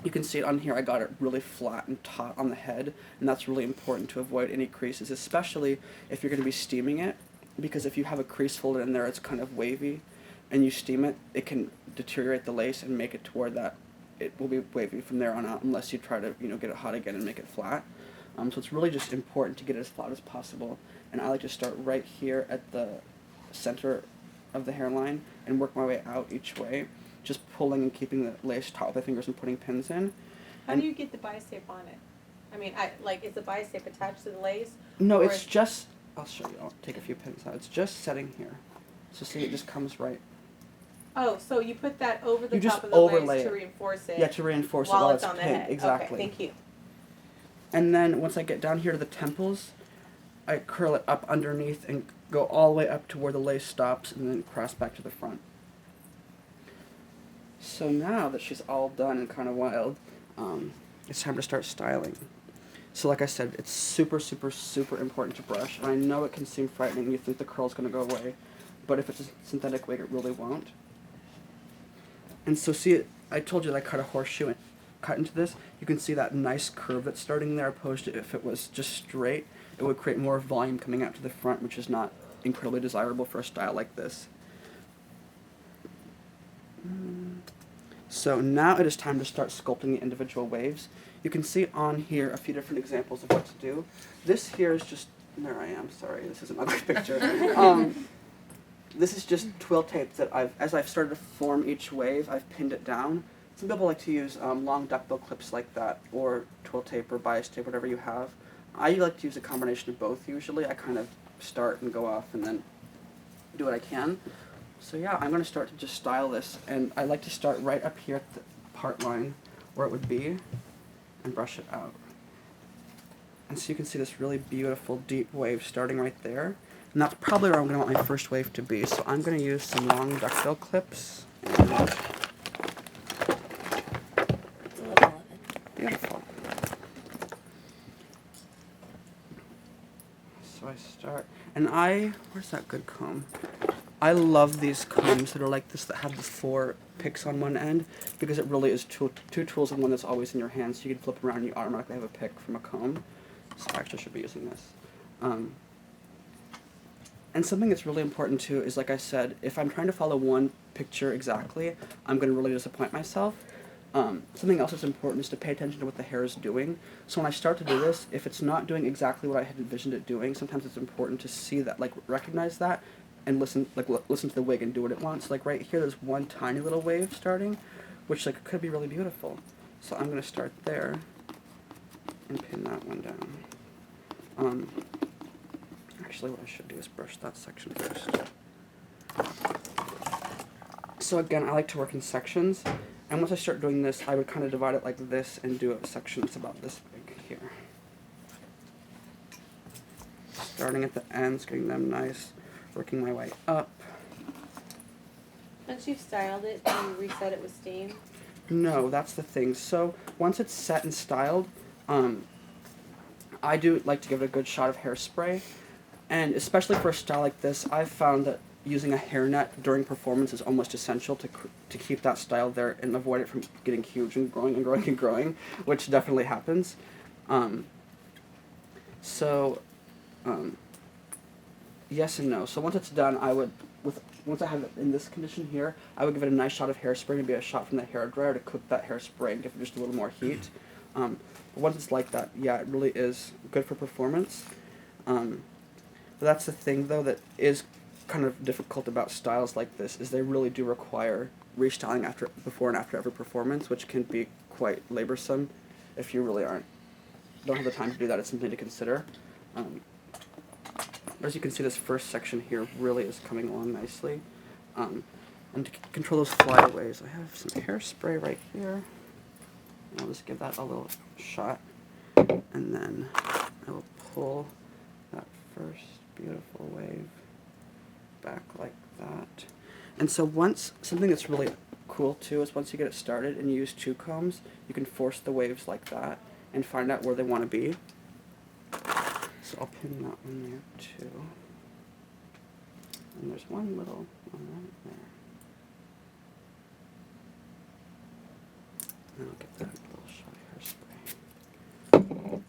you can see it on here. I got it really flat and taut on the head, and that's really important to avoid any creases, especially if you're going to be steaming it. Because if you have a crease folded in there, it's kind of wavy, and you steam it, it can deteriorate the lace and make it to where that it will be wavy from there on out, unless you try to get it hot again and make it flat. So it's really just important to get it as flat as possible. And I like to start right here at the center of the hairline and work my way out each way, just pulling and keeping the lace taut with my fingers and putting pins in. How do you get the bias tape on it? Is the bias tape attached to the lace? No, it's just. I'll show you. I'll take a few pins out. It's just setting here. So see, it just comes right. Oh, so you put that over the You top just of the overlay lace to it. reinforce it. Yeah, to reinforce while it while it's on the pinned. head. Exactly. Okay, thank you. And then once I get down here to the temples, I curl it up underneath and go all the way up to where the lace stops and then cross back to the front. So now that she's all done and kind of wild, it's time to start styling. So like I said, it's super, super, super important to brush. And I know it can seem frightening. You think the curl's going to go away. But if it's a synthetic wig, it really won't. And so see, I told you that I cut a horseshoe and cut into this. You can see that nice curve that's starting there, opposed to if it was just straight, it would create more volume coming out to the front, which is not incredibly desirable for a style like this. So now it is time to start sculpting the individual waves. You can see on here a few different examples of what to do. This here is just, there I am, sorry, this is an ugly picture. This is just twill tape that as I've started to form each wave, I've pinned it down. Some people like to use long duckbill clips like that, or twill tape or bias tape, whatever you have. I like to use a combination of both usually. I kind of start and go off and then do what I can. So yeah, I'm going to start to just style this, and I like to start right up here at the part line where it would be, and brush it out. And so you can see this really beautiful deep wave starting right there. And that's probably where I'm going to want my first wave to be. So I'm going to use some long duckbill clips. And beautiful. So I start, and where's that good comb? I love these combs that are like this, that have the 4 picks on one end, because it really is two tools in one that's always in your hand, so you can flip around and you automatically have a pick from a comb. So I actually should be using this. And something that's really important too is, like I said, if I'm trying to follow one picture exactly, I'm going to really disappoint myself. Something else that's important is to pay attention to what the hair is doing. So when I start to do this, if it's not doing exactly what I had envisioned it doing, sometimes it's important to see that, like recognize that, and listen to the wig and do what it wants. Like right here, there's one tiny little wave starting, which like could be really beautiful. So I'm going to start there and pin that one down. Actually, what I should do is brush that section first. So again, I like to work in sections, and once I start doing this, I would kind of divide it like this and do a section that's about this big here. Starting at the ends, getting them nice, working my way up. Once you've styled it, do you reset it with steam? No, that's the thing. So once it's set and styled, I do like to give it a good shot of hairspray. And especially for a style like this, I've found that using a hairnet during performance is almost essential to keep that style there and avoid it from getting huge and growing and growing and growing, which definitely happens. Yes and no. So once it's done, once I have it in this condition here, I would give it a nice shot of hairspray, maybe a shot from the hairdryer to cook that hairspray and give it just a little more heat. But once it's like that, yeah, it really is good for performance. But that's the thing, though, that is kind of difficult about styles like this, is they really do require restyling before and after every performance, which can be quite laborsome if you really don't have the time to do that. It's something to consider. But as you can see, this first section here really is coming along nicely. And to control those flyaways, I have some hairspray right here. I'll just give that a little shot, and then I will pull that first beautiful wave back like that. And so something that's really cool too is once you get it started and you use 2 combs, you can force the waves like that and find out where they want to be. So I'll pin that one there too. And there's one little one right there. And I'll get that little shot of hairspray.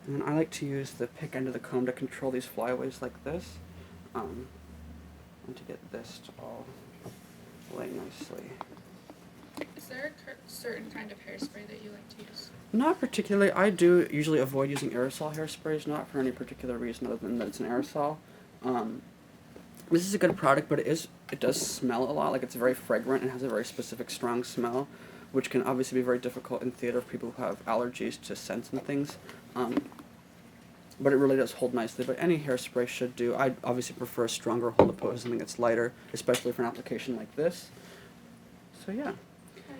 And I like to use the pick end of the comb to control these flyaways like this, and to get this to all lay nicely. Is there a certain kind of hairspray that you like to use? Not particularly. I do usually avoid using aerosol hairsprays, not for any particular reason other than that it's an aerosol. This is a good product, but it does smell a lot. Like, it's very fragrant and has a very specific strong smell, which can obviously be very difficult in theater for people who have allergies to scents and things. But it really does hold nicely. But any hairspray should do. I obviously prefer a stronger hold opposed to something that's lighter, especially for an application like this. So yeah. Have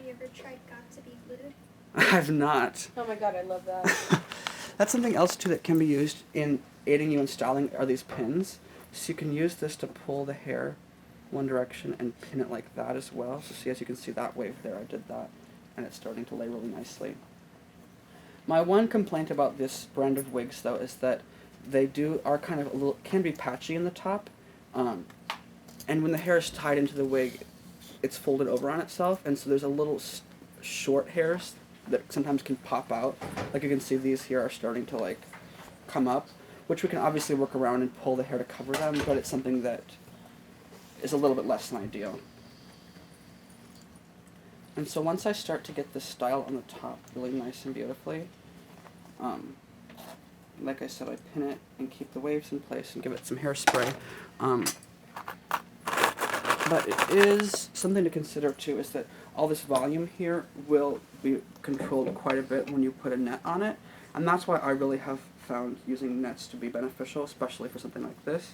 you ever tried Got to Be Glued? I've not. Oh my god, I love that. That's something else too that can be used in aiding you in styling are these pins. So you can use this to pull the hair one direction and pin it like that as well. So see, as you can see that wave there, I did that, and it's starting to lay really nicely. My one complaint about this brand of wigs though is that they are kind of a little, can be patchy in the top, and when the hair is tied into the wig, it's folded over on itself, and so there's a little short hairs that sometimes can pop out. Like you can see these here are starting to like come up, which we can obviously work around and pull the hair to cover them, but it's something that is a little bit less than ideal. And so once I start to get this style on the top really nice and beautifully, like I said, I pin it and keep the waves in place and give it some hairspray. But it is something to consider too, is that all this volume here will be controlled quite a bit when you put a net on it, and that's why I really have found using nets to be beneficial, especially for something like this.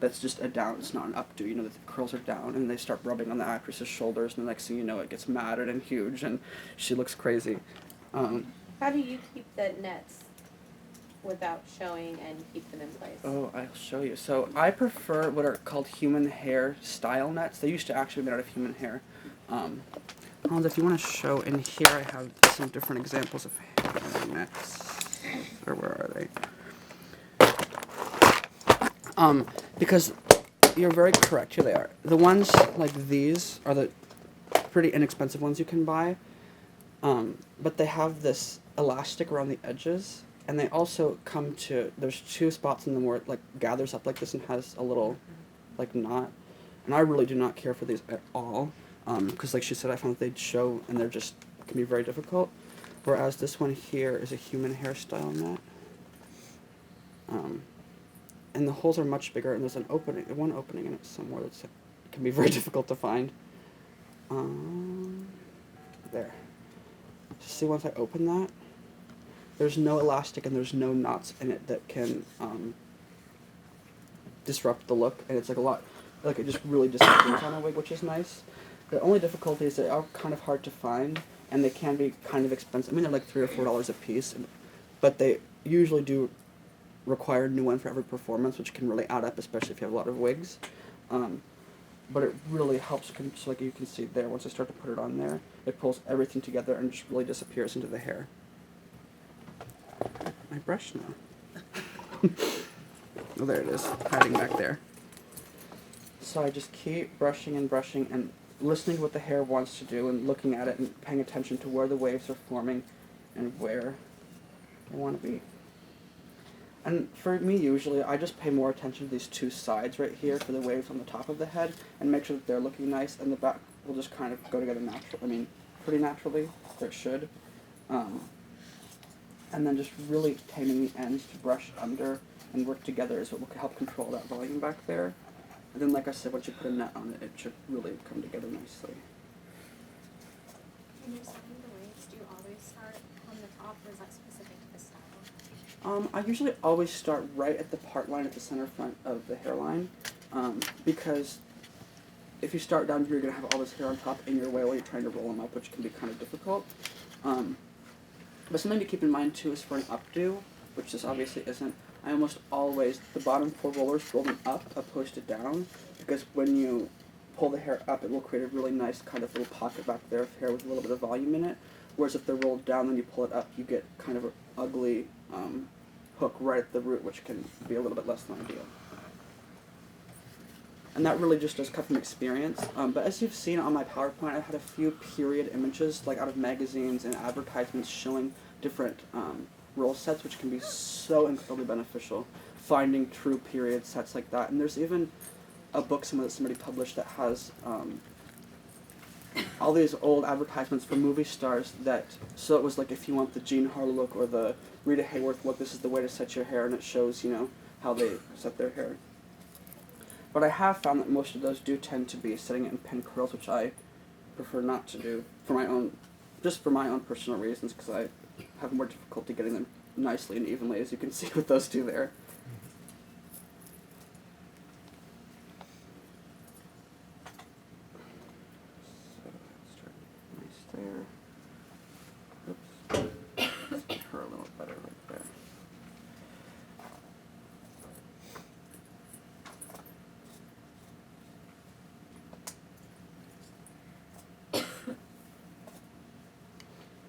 That's just a down, it's not an updo, you know, the curls are down and they start rubbing on the actress's shoulders, and the next thing you know it gets matted and huge and she looks crazy. How do you keep the nets without showing and keep them in place? Oh, I'll show you. So I prefer what are called human hair style nets. They used to actually be made out of human hair. Hans, if you want to show, in here I have some different examples of hair nets. Or where are they? Because you're very correct. Here they are. The ones like these are the pretty inexpensive ones you can buy. But they have this elastic around the edges. And they also come to, there's two spots in them where it like gathers up like this and has a little like knot. And I really do not care for these at all. Because like she said, I found that they'd show and they're just, can be very difficult. Whereas this one here is a human hairstyle net. And the holes are much bigger, and there's one opening in it somewhere that's can be very difficult to find. There. See, once I open that, there's no elastic and there's no knots in it that can disrupt the look, and it's like a lot, like it just really disappears on a wig, which is nice. The only difficulty is they are kind of hard to find, and they can be kind of expensive. I mean, they're like $3 or $4 a piece, but they usually do require a new one for every performance, which can really add up, especially if you have a lot of wigs. But it really helps, so like you can see there, once I start to put it on there, it pulls everything together and just really disappears into the hair. My brush now. Oh, there it is, hiding back there. So I just keep brushing and listening to what the hair wants to do and looking at it and paying attention to where the waves are forming and where I want to be. And for me, usually, I just pay more attention to these two sides right here for the waves on the top of the head and make sure that they're looking nice, and the back will just kind of go together pretty naturally, or it should. And then just really taming the ends to brush under and work together is what will help control that volume back there. And then, like I said, once you put a net on it, it should really come together nicely. When you're setting the waves, do you always start on the top, or is that specific to the style? I usually always start right at the part line at the center front of the hairline, because if you start down here, you're going to have all this hair on top in your way while you're trying to roll them up, which can be kind of difficult. But something to keep in mind, too, is for an updo, which this obviously isn't, I almost always, the bottom 4 rollers, roll them up opposed to down, because when you pull the hair up, it will create a really nice kind of little pocket back there of hair with a little bit of volume in it, whereas if they're rolled down and you pull it up, you get kind of an ugly hook right at the root, which can be a little bit less than ideal. And that really just does come from experience. But as you've seen on my PowerPoint, I've had a few period images, like out of magazines and advertisements, showing different roll sets, which can be so incredibly beneficial, finding true period sets like that. And there's even a book somebody published that has all these old advertisements for movie stars that, so it was like, if you want the Jean Harlow look or the Rita Hayworth look, this is the way to set your hair, and it shows, you know, how they set their hair. But I have found that most of those do tend to be setting it in pin curls, which I prefer not to do for my own, just for my own personal reasons, because I have more difficulty getting them nicely and evenly, as you can see with those two there. So let's try nice there. Oops. Let's get her a little better right there.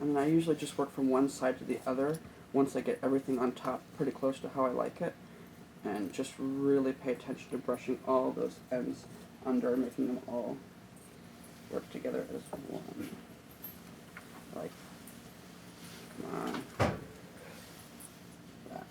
And I usually just work from one side to the other once I get everything on top pretty close to how I like it. And just really pay attention to brushing all those ends under, making them all work together as one. Like, come on. That.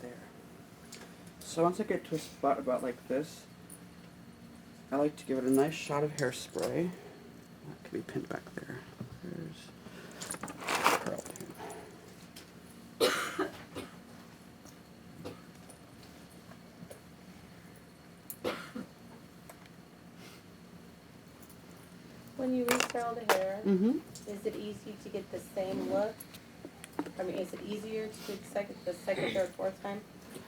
There. So once I get to a spot about like this, I like to give it a nice shot of hairspray. That can be pinned back there. There's curl pin. When you restyle the hair, Mm-hmm. is it easy to get the same look? I mean, is it easier to do the second, third, fourth time?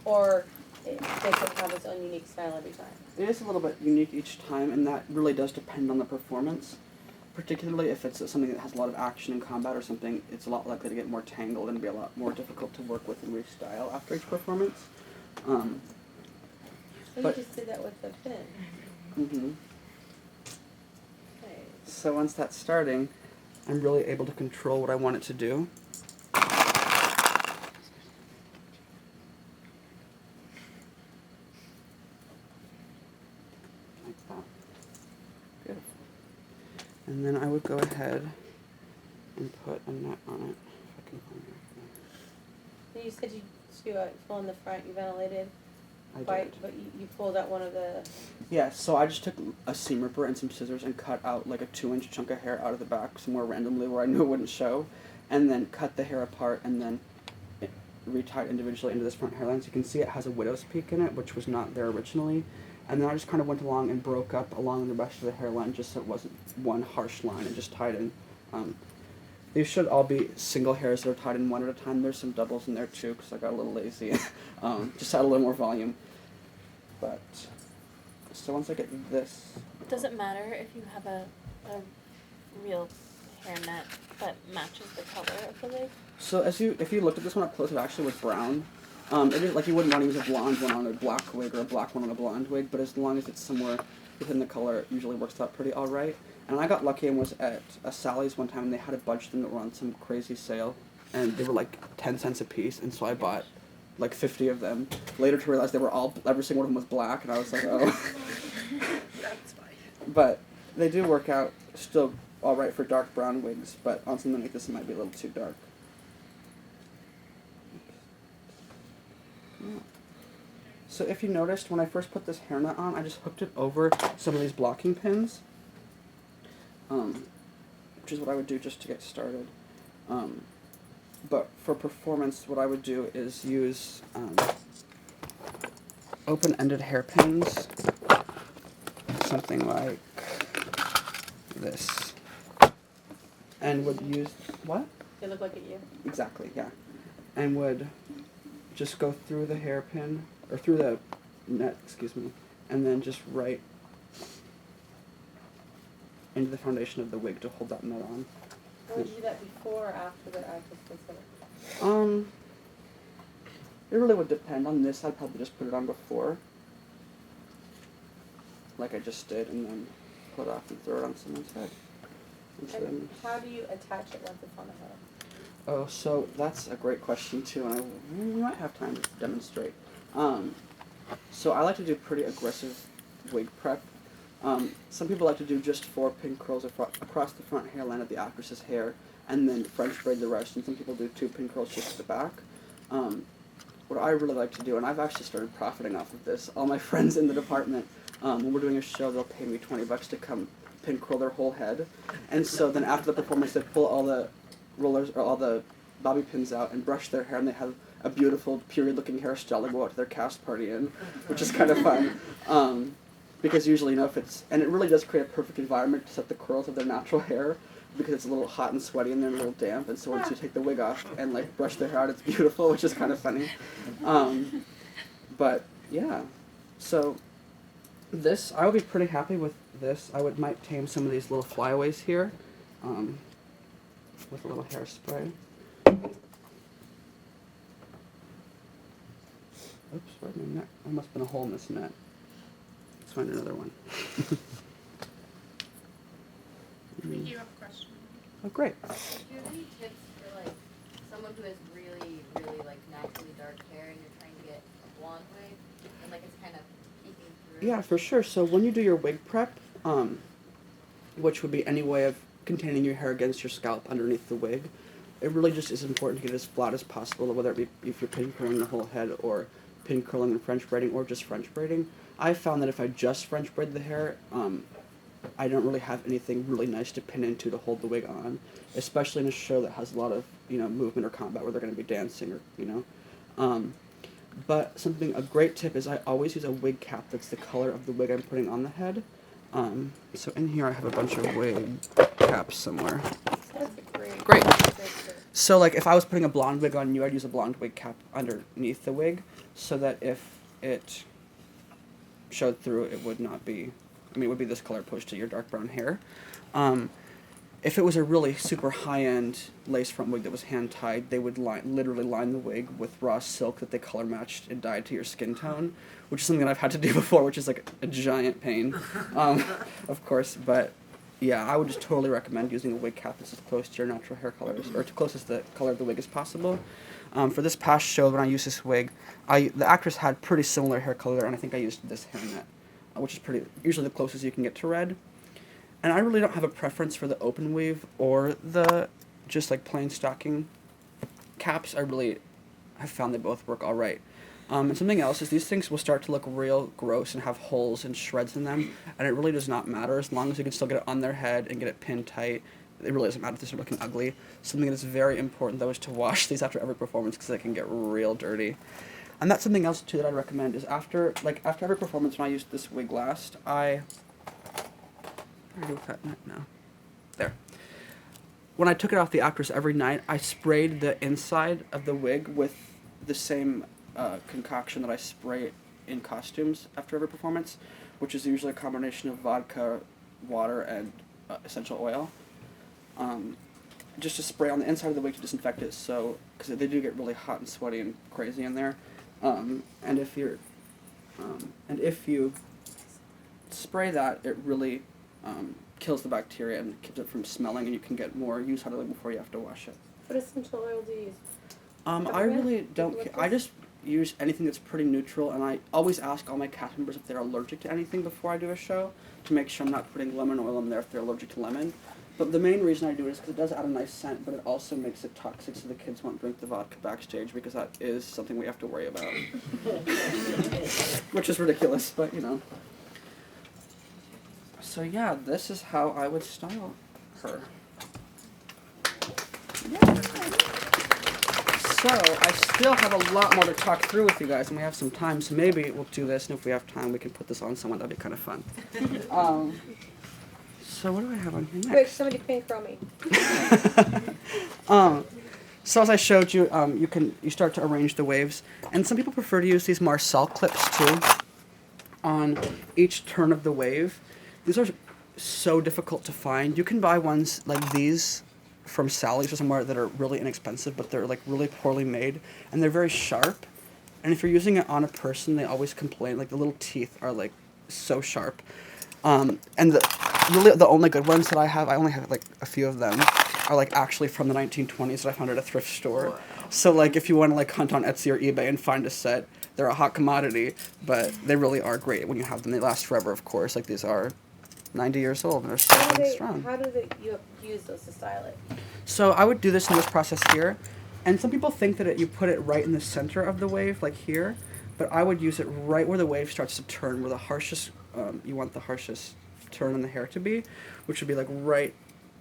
Or does it have its own unique style every time? It is a little bit unique each time, and that really does depend on the performance. Particularly if it's something that has a lot of action in combat or something, it's a lot likely to get more tangled and be a lot more difficult to work with and restyle after each performance. Well, But- you just did that with the pin. Mm-hmm. Okay. So once that's starting, I'm really able to control what I want it to do. Like that. Beautiful. And then I would go ahead and put a net on it. If I can find it. You said you fill in the front, you ventilated, I quite, did. but you pulled out one of the. Yeah, so I just took a seam ripper and some scissors and cut out like a 2-inch chunk of hair out of the back somewhere randomly where I knew it wouldn't show, and then cut the hair apart and then retied individually into this front hairline. So you can see it has a widow's peak in it, which was not there originally. And then I just kind of went along and broke up along the rest of the hairline just so it wasn't one harsh line and just tied in. These should all be single hairs that are tied in one at a time. There's some doubles in there too because I got a little lazy. Just had a little more volume. But, so once I get this... Does it matter if you have a real hairnet that matches the color of the wig? So if you looked at this one up close, it actually was brown. It is like you wouldn't want to use a blonde one on a black wig or a black one on a blonde wig, but as long as it's somewhere within the color, it usually works out pretty all right. And I got lucky and was at a Sally's one time, and they had a bunch of them that were on some crazy sale, and they were like 10 cents a piece, and so I bought like 50 of them. Later to realize every single one of them was black, and I was like, oh. That's fine. But they do work out still all right for dark brown wigs, but on something like this, it might be a little too dark. So if you noticed, when I first put this hairnet on, I just hooked it over some of these blocking pins, which is what I would do just to get started. But for performance, what I would do is use open-ended hairpins, something like this, and would use, what? They look like at you. Exactly, yeah. And would just go through the hairpin, or through the net, excuse me, and then just right into the foundation of the wig to hold that net on. Would you do that before or after the actress consider? It really would depend. On this, I'd probably just put it on before, like I just did, and then pull it off and throw it on someone's head. And how do you attach it once it's on the head? Oh, so that's a great question too, and we might have time to demonstrate. So I like to do pretty aggressive wig prep. Some people like to do just 4 pin curls across the front hairline of the actress's hair, and then French braid the rest, and some people do 2 pin curls just to the back. What I really like to do, and I've actually started profiting off of this, all my friends in the department, when we're doing a show, they'll pay me $20 to come pin curl their whole head, and so then after the performance, they pull all the rollers or all the bobby pins out and brush their hair, and they have a beautiful period-looking hairstyle to go out to their cast party in, which is kind of fun. Because usually, if it's, and it really does create a perfect environment to set the curls of their natural hair, because it's a little hot and sweaty and then a little damp, and so once you take the wig off and like brush their hair out, it's beautiful, which is kind of funny. But yeah, so this, I would be pretty happy with this. I might tame some of these little flyaways here with a little hairspray. Oops, where's my net? There must have been a hole in this net. Let's find another one. You have a question. Oh, great. Do you have any tips for like someone who has really, really like naturally dark hair and you're trying to get a blonde wig and like it's kind of peeking through? Yeah, for sure. So when you do your wig prep, which would be any way of containing your hair against your scalp underneath the wig, it really just is important to get it as flat as possible, whether it be if you're pin curling the whole head or pin curling and French braiding or just French braiding. I found that if I just French braid the hair, I don't really have anything really nice to pin into to hold the wig on, especially in a show that has a lot of, movement or combat where they're going to be dancing or, But a great tip is I always use a wig cap that's the color of the wig I'm putting on the head. So in here I have a bunch of wig caps somewhere. That's a great. Great. tip. So like if I was putting a blonde wig on you, I'd use a blonde wig cap underneath the wig so that if it showed through, it would not be, it would be this color opposed to your dark brown hair. If it was a really super high-end lace front wig that was hand-tied, they would literally line the wig with raw silk that they color matched and dyed to your skin tone, which is something that I've had to do before, which is like a giant pain, of course. But yeah, I would just totally recommend using a wig cap that's as close to your natural hair colors, or as close as the color of the wig as possible. For this past show, when I used this wig, the actress had pretty similar hair color, and I think I used this hairnet, which is usually the closest you can get to red. And I really don't have a preference for the open weave or the just like plain stocking caps. I really have found they both work all right. And something else is these things will start to look real gross and have holes and shreds in them, and it really does not matter as long as you can still get it on their head and get it pinned tight. It really doesn't matter if they're looking ugly. Something that's very important, though, is to wash these after every performance because they can get real dirty. And that's something else, too, that I'd recommend is after every performance when I used this wig last, Where do with that net now? There. When I took it off the actress every night, I sprayed the inside of the wig with the same concoction that I spray in costumes after every performance, which is usually a combination of vodka, water, and essential oil. Just to spray on the inside of the wig to disinfect it, because they do get really hot and sweaty and crazy in there. And if you spray that, it really kills the bacteria and keeps it from smelling, and you can get more use out of it before you have to wash it. What essential oil do you use? I really don't care. I just use anything that's pretty neutral, and I always ask all my cast members if they're allergic to anything before I do a show to make sure I'm not putting lemon oil in there if they're allergic to lemon. But the main reason I do it is because it does add a nice scent, but it also makes it toxic so the kids won't drink the vodka backstage because that is something we have to worry about. Which is ridiculous, but So yeah, this is how I would style her. Yeah. So, I still have a lot more to talk through with you guys, and we have some time, so maybe we'll do this, and if we have time, we can put this on someone. That'd be kind of fun. So what do I have on here next? Wait, somebody pink curl me. So as I showed you, you start to arrange the waves, and some people prefer to use these Marcel Clips too on each turn of the wave. These are so difficult to find. You can buy ones like these from Sally's or somewhere that are really inexpensive, but they're like really poorly made, and they're very sharp. And if you're using it on a person, they always complain, like the little teeth are like so sharp. And the only good ones that I only have like a few of them, are like actually from the 1920s that I found at a thrift store. Wow. So like if you want to like hunt on Etsy or eBay and find a set, they're a hot commodity, but they really are great when you have them. They last forever, of course. Like these are 90 years old and they're so strong. How do you use those to style it? So I would do this in this process here, and some people think that you put it right in the center of the wave, like here, but I would use it right where the wave starts to turn, where the harshest, you want the harshest turn in the hair to be, which would be like right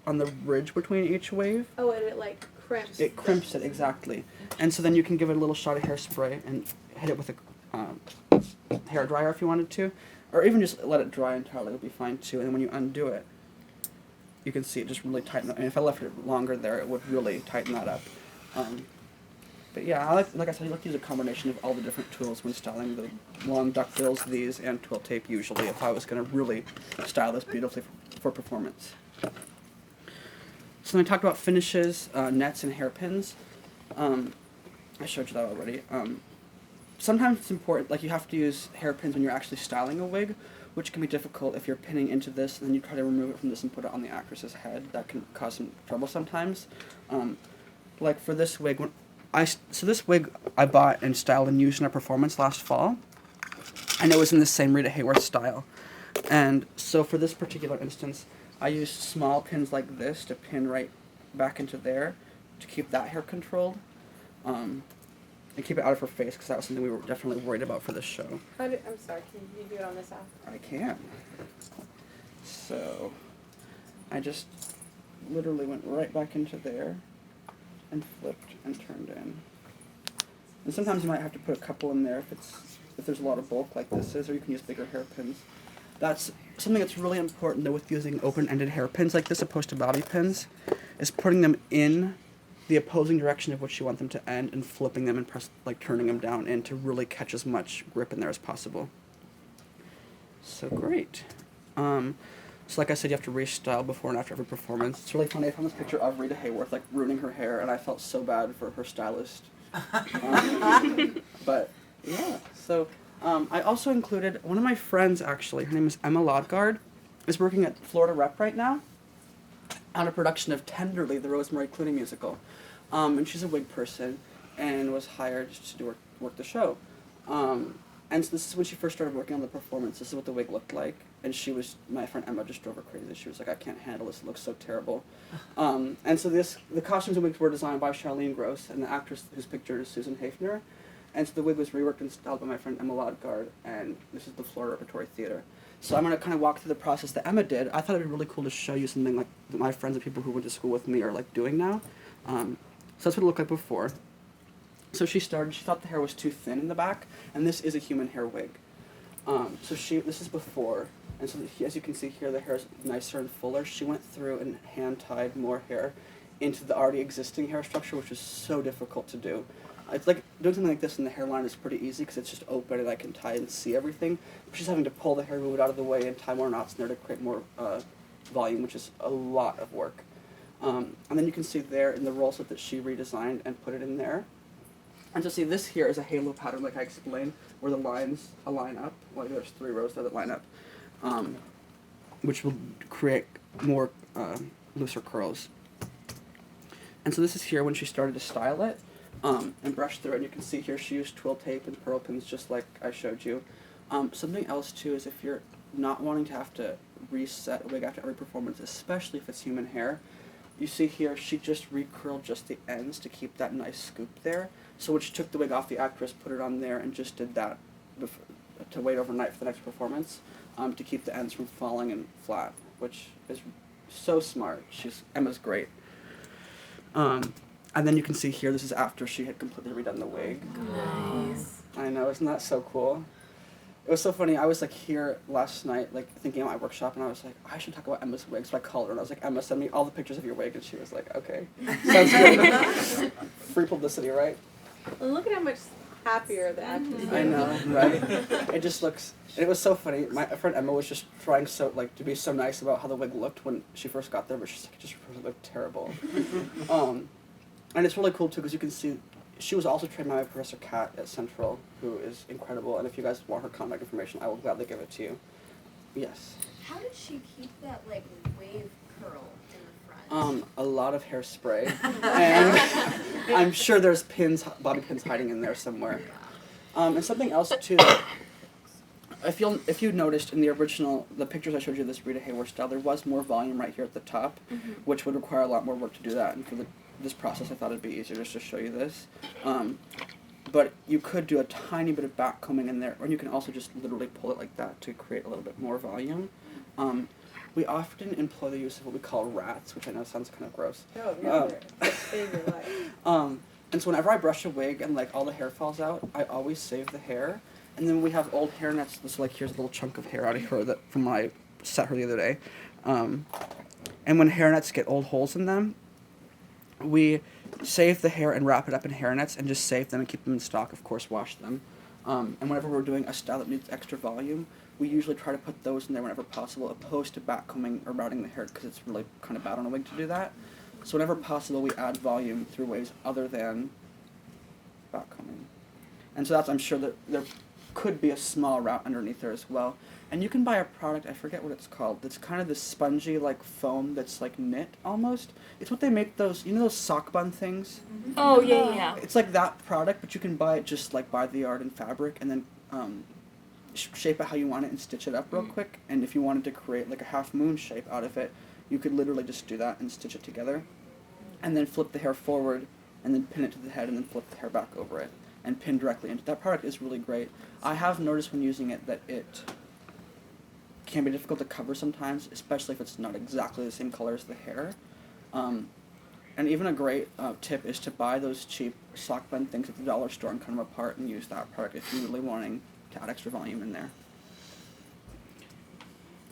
on the ridge between each wave. Oh, and it like crimps. It crimps it, exactly. And so then you can give it a little shot of hairspray and hit it with a hair dryer if you wanted to, or even just let it dry entirely would be fine too. And then when you undo it, you can see it just really tighten up. And if I left it longer there, it would really tighten that up. But yeah, like I said, I like to use a combination of all the different tools when styling the long duckbills, these, and twill tape usually if I was going to really style this beautifully for performance. So then I talked about finishes, nets, and hairpins. I showed you that already. Sometimes it's important, like you have to use hairpins when you're actually styling a wig, which can be difficult if you're pinning into this and then you try to remove it from this and put it on the actress's head. That can cause some trouble sometimes. Like for this wig, so this wig I bought and styled and used in a performance last fall, and it was in the same Rita Hayworth style. And so for this particular instance, I used small pins like this to pin right back into there to keep that hair controlled. And keep it out of her face because that was something we were definitely worried about for this show. I'm sorry, can you do it on this app? I can. So I just literally went right back into there and flipped and turned in. And sometimes you might have to put a couple in there if there's a lot of bulk like this is, or you can use bigger hairpins. That's something that's really important though with using open-ended hairpins like this opposed to bobby pins, is putting them in the opposing direction of which you want them to end and flipping them and turning them down in to really catch as much grip in there as possible. So great. So like I said, you have to restyle before and after every performance. It's really funny. I found this picture of Rita Hayworth like ruining her hair, and I felt so bad for her stylist. But yeah, so I also included one of my friends actually. Her name is Emma Lodgaard, is working at Florida Rep right now on a production of Tenderly, the Rosemary Clooney musical. And she's a wig person and was hired to work the show. And so this is when she first started working on the performance. This is what the wig looked like. And my friend Emma just drove her crazy. She was like, I can't handle this, it looks so terrible. And so the costumes and wigs were designed by Charlene Gross, and the actress whose picture is Susan Hafner. And so the wig was reworked and styled by my friend Emma Lodgaard, and this is the Florida Repertory Theater. So I'm going to kind of walk through the process that Emma did. I thought it would be really cool to show you something like that my friends and people who went to school with me are like doing now. So that's what it looked like before. So she thought the hair was too thin in the back, and this is a human hair wig. This is before, and so as you can see here, the hair is nicer and fuller. She went through and hand-tied more hair into the already existing hair structure, which is so difficult to do. It's like doing something like this in the hairline is pretty easy because it's just open and I can tie and see everything. But she's having to pull the hair, move it out of the way, and tie more knots in there to create more volume, which is a lot of work. And then you can see there in the roll set that she redesigned and put it in there. And so see, this here is a halo pattern, like I explained, where the lines align up. Well, there's 3 rows there that line up, which will create more looser curls. And so this is here when she started to style it and brush through it. And you can see here she used twill tape and pearl pins just like I showed you. Something else too is if you're not wanting to have to reset a wig after every performance, especially if it's human hair, you see here she just recurled just the ends to keep that nice scoop there. So when she took the wig off the actress, put it on there, and just did that to wait overnight for the next performance to keep the ends from falling and flat, which is so smart. Emma's great. And then you can see here, this is after she had completely redone the wig. Nice. I know, isn't that so cool? It was so funny. I was like here last night, like thinking at my workshop, and I was like, I should talk about Emma's wig. So I called her and I was like, Emma, send me all the pictures of your wig, and she was like, okay, sounds good. Free publicity, right? Look at how much happier the actress is. I know, right? It just looks. It was so funny. My friend Emma was just trying to be so nice about how the wig looked when she first got there, but she's like, it just looked terrible. And it's really cool too because you can see. She was also trained by Professor Kat at Central, who is incredible. And if you guys want her contact information, I will gladly give it to you. Yes. How did she keep that like wave curl in the front? A lot of hairspray, and I'm sure there's bobby pins hiding in there somewhere. And something else too. If you noticed in the pictures I showed you, this Rita Hayworth style, there was more volume right here at the top, which would require a lot more work to do that. And for this process, I thought it'd be easier just to show you this. But you could do a tiny bit of back combing in there, or you can also just literally pull it like that to create a little bit more volume. We often employ the use of what we call rats, which I know sounds kind of gross. Oh, never. Save your life. And so whenever I brush a wig and like all the hair falls out, I always save the hair. And then we have old hair nets. So like here's a little chunk of hair out of her from when I set her the other day. And when hairnets get old holes in them, we save the hair and wrap it up in hairnets and just save them and keep them in stock, of course, wash them. And whenever we're doing a style that needs extra volume, we usually try to put those in there whenever possible, opposed to backcombing or routing the hair, because it's really kind of bad on a wig to do that. So whenever possible, we add volume through ways other than backcombing. And so that's, I'm sure that there could be a small route underneath there as well. And you can buy a product, I forget what it's called, that's kind of this spongy, like, foam that's, like, knit, almost. It's what they make those, you know those sock bun things? Oh, yeah. It's like that product, but you can buy it just, like, by the yard in fabric, and then shape it how you want it and stitch it up real quick. And if you wanted to create, like, a half moon shape out of it, you could literally just do that and stitch it together. And then flip the hair forward, and then pin it to the head, and then flip the hair back over it, and pin directly into that product is really great. I have noticed when using it that it can be difficult to cover sometimes, especially if it's not exactly the same color as the hair. And even a great tip is to buy those cheap sock bun things at the dollar store and cut them apart and use that product if you're really wanting to add extra volume in there.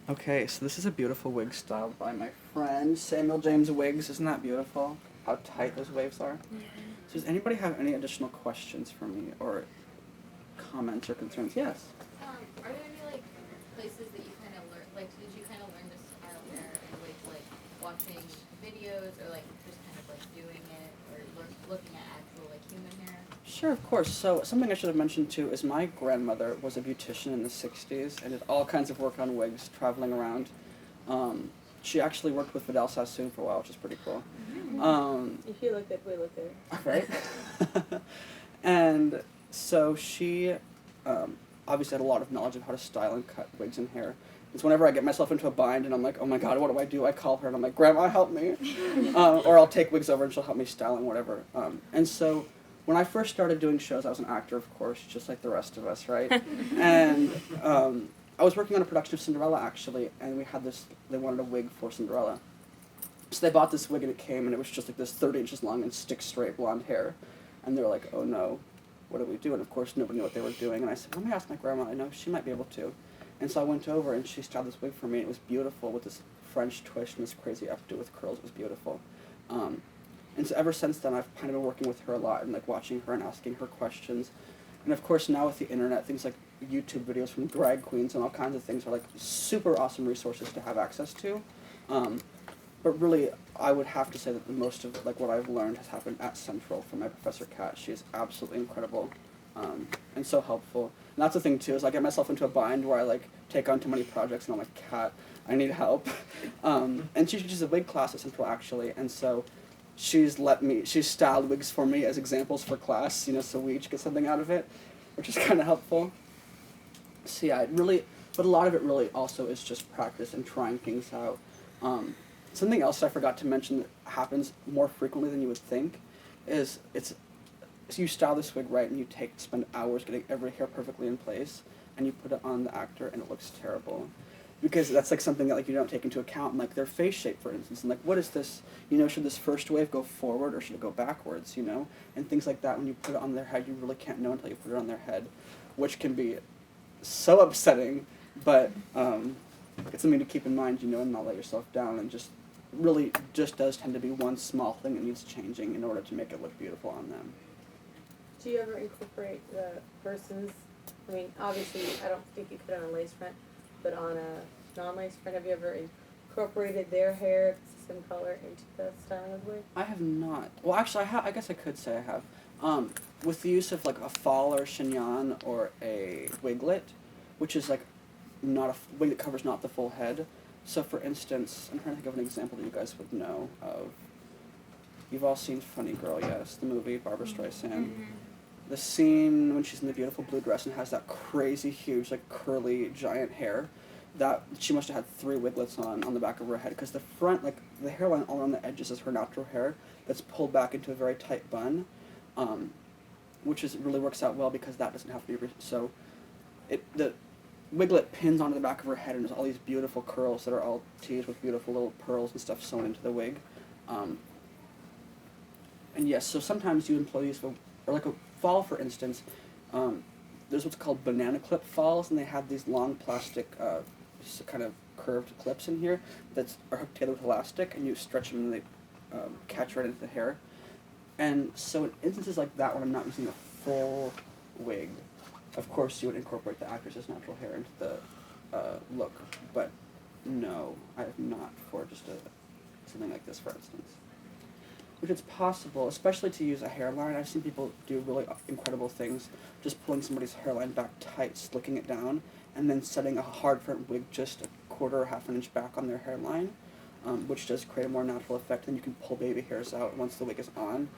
Okay, so this is a beautiful wig styled by my friend Samuel James Wigs. Isn't that beautiful? How tight those waves are? Yeah. So does anybody have any additional questions for me or comments or concerns? Yes? Are there any, like, places that you kind of learn, like, did you kind of learn this style hair in ways like watching videos or, like, just kind of, like, doing it or looking at actual, like, human hair? Sure, of course. So something I should have mentioned too is my grandmother was a beautician in the 60s and did all kinds of work on wigs, traveling around. She actually worked with Vidal Sassoon for a while, which is pretty cool. If you look good, we look good. Right? And so she obviously had a lot of knowledge of how to style and cut wigs and hair. And so whenever I get myself into a bind and I'm like, oh my god, what do? I call her and I'm like, Grandma, help me. Or I'll take wigs over and she'll help me style and whatever. And so when I first started doing shows, I was an actor, of course, just like the rest of us, right? And I was working on a production of Cinderella, actually, and we had this, they wanted a wig for Cinderella. So they bought this wig and it came and it was just like this 30 inches long and stick straight blonde hair. And they were like, oh no, what do we do? And of course nobody knew what they were doing. And I said, let me ask my grandma, I know she might be able to. And so I went over and she styled this wig for me. It was beautiful with this French twist and this crazy updo with curls. It was beautiful. And so ever since then I've kind of been working with her a lot and like watching her and asking her questions. And of course now with the internet, things like YouTube videos from drag queens and all kinds of things are like super awesome resources to have access to. But really, I would have to say that the most of like what I've learned has happened at Central from my Professor Kat. She is absolutely incredible and so helpful. And that's the thing too, is I get myself into a bind where I like take on too many projects and I'm like, Kat, I need help. And she teaches a wig class at Central actually, and so she's styled wigs for me as examples for class, you know, so we each get something out of it, which is kind of helpful. So yeah, but a lot of it really also is just practice and trying things out. Something else I forgot to mention that happens more frequently than you would think is so you style this wig right and you spend hours getting every hair perfectly in place and you put it on the actor and it looks terrible. Because that's like something that like you don't take into account, like their face shape, for instance, and like what is this, you know, should this first wave go forward or should it go backwards, you know, and things like that. When you put it on their head, you really can't know until you put it on their head, which can be so upsetting, but it's something to keep in mind, you know, and not let yourself down, and just really just does tend to be one small thing that needs changing in order to make it look beautiful on them. Do you ever incorporate the person's, I mean, obviously, I don't think you put it on a lace front, but on a non-lace front, have you ever incorporated their hair, if it's the same color, into the styling of the wig? I have not. Well, actually, I guess I could say I have. With the use of like a fall or chignon or a wiglet, which is like not a wig that covers not the full head. So for instance, I'm trying to think of an example that you guys would know of. You've all seen Funny Girl, yes, the movie, Barbra Streisand. Mm-hmm. The scene when she's in the beautiful blue dress and has that crazy huge, like curly, giant hair, that she must have had 3 wiglets on the back of her head, because the front, like the hairline all around the edges is her natural hair that's pulled back into a very tight bun, which really works out well because that doesn't have to be, so the wiglet pins onto the back of her head and there's all these beautiful curls that are all teased with beautiful little pearls and stuff sewn into the wig. And yes, so sometimes you employ these, or like a fall, for instance, there's what's called banana clip falls, and they have these long plastic kind of curved clips in here that are hooked together with elastic, and you stretch them and they catch right into the hair. And so in instances like that, when I'm not using a full wig, of course you would incorporate the actress's natural hair into the look, but no, I have not for just something like this, for instance. Which it's possible, especially to use a hairline. I've seen people do really incredible things, just pulling somebody's hairline back tight, slicking it down, and then setting a hard front wig just a quarter or half an inch back on their hairline, which does create a more natural effect. And you can pull baby hairs out once the wig is on,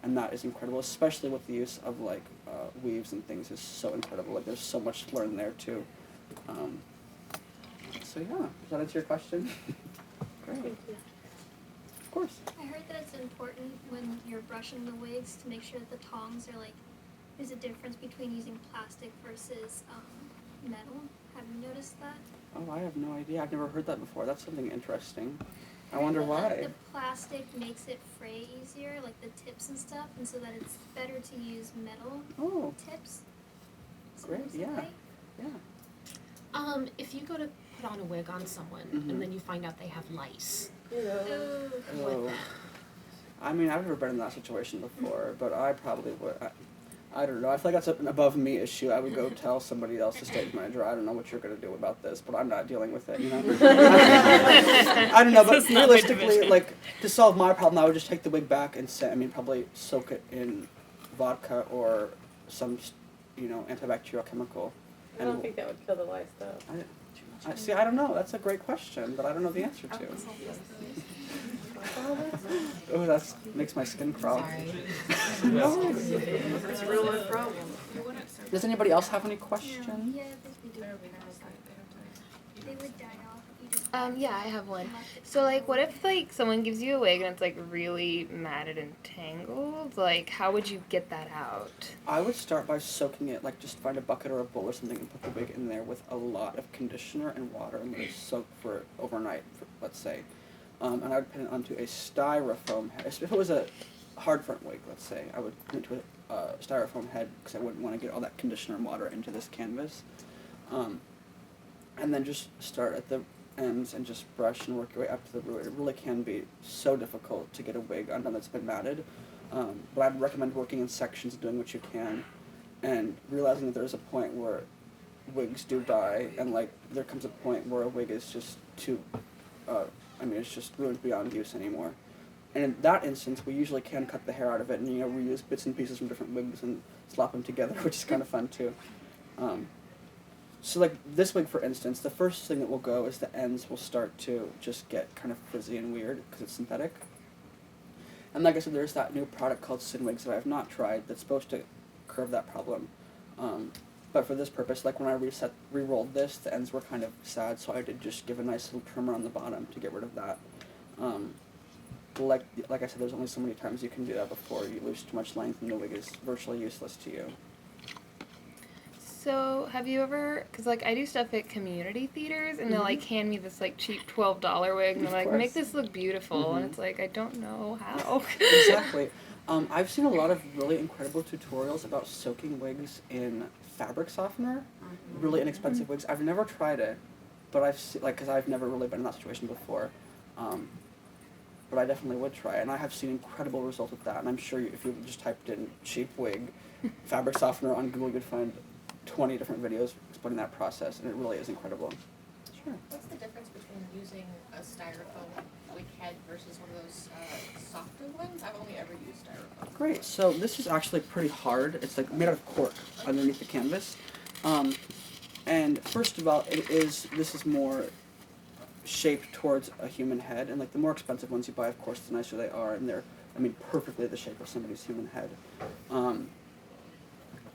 and that is incredible, especially with the use of like weaves and things is so incredible. Like there's so much to learn there too. So yeah, does that answer your question? Great. Thank you. Of course. I heard that it's important when you're brushing the wigs to make sure that the tongs are like, there's a difference between using plastic versus metal. Have you noticed that? Oh, I have no idea. I've never heard that before. That's something interesting. I heard wonder that why. The plastic makes it fray easier, like the tips and stuff, and so that it's better to use metal Oh, tips. great, Is that yeah. right? Yeah. If you go to put on a wig on someone Mhm. and then you find out they have lice, You know, Ooh. Oh. I mean, I've never been in that situation before, but I probably would. I don't know. I feel like that's an above me issue. I would go tell somebody else, the stage manager, I don't know what you're going to do about this, but I'm not dealing with it, you know? I don't know, but It's not my realistically, division. like, to solve my problem, I would just take the wig back and probably soak it in vodka or some, antibacterial chemical. I don't think that would kill the lice though. See, I don't know. That's a great question, but I don't know the answer to. Oh, that makes my skin crawl. sorry. No. It's a real life problem. Does anybody else have any questions? Yeah, they do. They would die off if you just Yeah, I have one. So, like, what if, like, someone gives you a wig and it's, like, really matted and tangled? Like, how would you get that out? I would start by soaking it, like just find a bucket or a bowl or something and put the wig in there with a lot of conditioner and water and let it soak for overnight, let's say. And I would pin it onto a styrofoam head. If it was a hard front wig, let's say, I would pin it to a styrofoam head because I wouldn't want to get all that conditioner and water into this canvas. And then just start at the ends and just brush and work your way up to the root. It really can be so difficult to get a wig undone that's been matted. But I'd recommend working in sections, doing what you can, and realizing that there's a point where wigs do die, and like there comes a point where a wig is just too, it's just ruined beyond use anymore. And in that instance, we usually can cut the hair out of it and reuse bits and pieces from different wigs and slap them together, which is kind of fun too. So like this wig, for instance, the first thing that will go is the ends will start to just get kind of frizzy and weird because it's synthetic. And like I said, there's that new product called Sin Wigs that I have not tried that's supposed to curb that problem. But for this purpose, like when I re-rolled this, the ends were kind of sad, so I did just give a nice little trimmer on the bottom to get rid of that. Like I said, there's only so many times you can do that before you lose too much length and the wig is virtually useless to you. So, have you ever, because, like, I do stuff at community theaters, and they'll, like, hand me this, like, cheap $12 wig, and they're like, make this look beautiful, and it's like, I don't know how. Exactly. I've seen a lot of really incredible tutorials about soaking wigs in fabric softener, really inexpensive wigs. I've never tried it, but I've seen, because I've never really been in that situation before. But I definitely would try it, and I have seen incredible results with that, and I'm sure if you just typed in cheap wig fabric softener on Google, you'd find 20 different videos explaining that process, and it really is incredible. Sure. What's the difference between using a styrofoam wig head versus one of those softer ones? I've only ever used styrofoam. Great. So this is actually pretty hard. It's like made out of cork underneath the canvas. And first of all, this is more shaped towards a human head, and like the more expensive ones you buy, of course, the nicer they are, and they're, perfectly the shape of somebody's human head.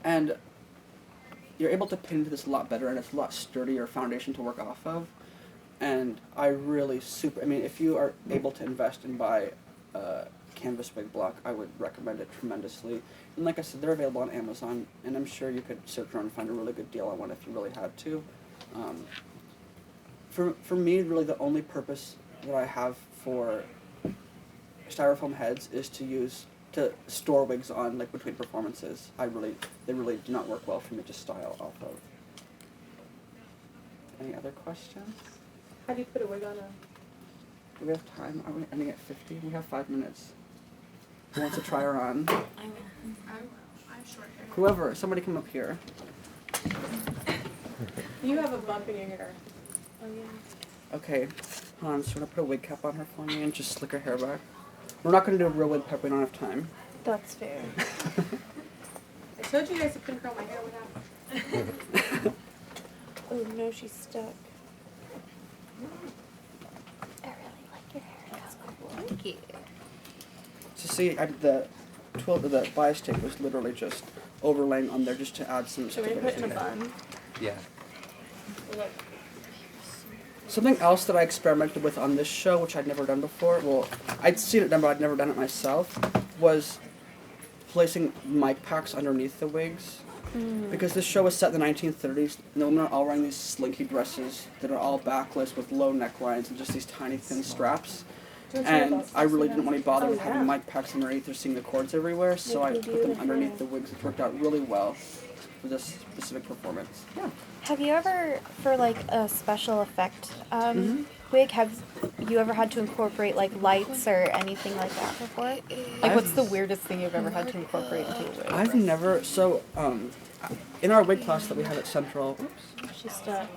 And you're able to pin into this a lot better, and it's a lot sturdier foundation to work off of. And I really if you are able to invest and buy a canvas wig block, I would recommend it tremendously. And like I said, they're available on Amazon, and I'm sure you could search around and find a really good deal on one if you really had to. For me, really the only purpose that I have for styrofoam heads is to store wigs on, like, between performances. They really do not work well for me to style off of. Any other questions? How do you put a wig on a? Do we have time? Are we ending at 50? We have 5 minutes. Who wants to try her on? I will. I have short hair. Whoever, somebody come up here. You have a bump in your hair. Oh yeah. Okay, Hans, you want to put a wig cap on her for me and just slick her hair back? We're not going to do a real wig prep, we don't have time. That's fair. I told you guys to pin curl my hair. What happened? Oh no, she's stuck. I really like your hair. Thank you. So see, the bias tape was literally just overlaying on there just to add some Should we put it in a stability. bun? Yeah. Look. Something else that I experimented with on this show, which I'd never done before, well, I'd seen it done, but I'd never done it myself, was placing mic packs underneath the wigs. Because this show was set in the 1930s, and the women are all wearing these slinky dresses that are all backless with low necklines and just these tiny thin straps. And I really didn't want to bother with having mic packs underneath or seeing the cords everywhere, so I put them underneath the wigs, which worked out really well for this specific performance. Yeah. Have you ever, for like a special effect wig, have you ever had to incorporate like lights or anything like that before? Like, what's the weirdest thing you've ever had to incorporate into a wig? I've never, so, in our wig class that we have at Central, She's stuck.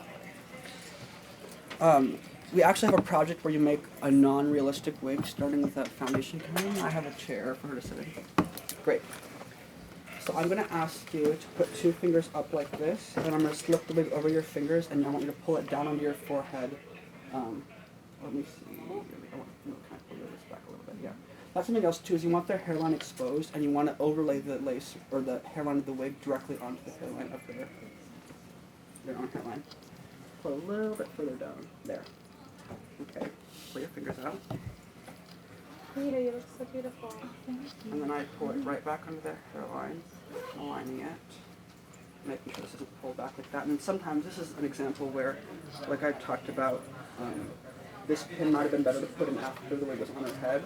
we actually have a project where you make a non-realistic wig starting with that foundation coming. I have a chair for her to sit in. Great. So I'm going to ask you to put 2 fingers up like this, and I'm going to slip the wig over your fingers, and I want you to pull it down onto your forehead. Let me see. Here we go. No, kind of pull this back a little bit. Yeah. That's something else too. Is you want their hairline exposed, and you want to overlay the lace or the hairline of the wig directly onto the hairline of their own hairline. Pull a little bit further down. There. Okay. Pull your fingers out. Rita, you look so beautiful. And then I pull it right back under their hairline, aligning it, making sure this isn't pulled back like that. And then sometimes, this is an example where, like I talked about, this pin might have been better to put in after the wig was on her head.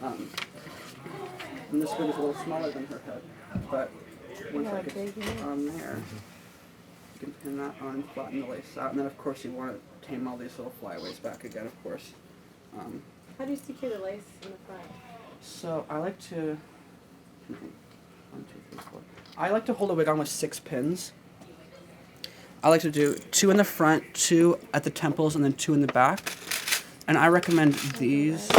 And this wig is a little smaller than her head, but once I get on there, you can pin that on and flatten the lace out. And then of course you want to tame all these little flyaways back again, of course. How do you secure the lace in the front? So I like to, 1, 2, 3, 4. I like to hold a wig on with 6 pins. I like to do 2 in the front, 2 at the temples, and then 2 in the back. And I recommend these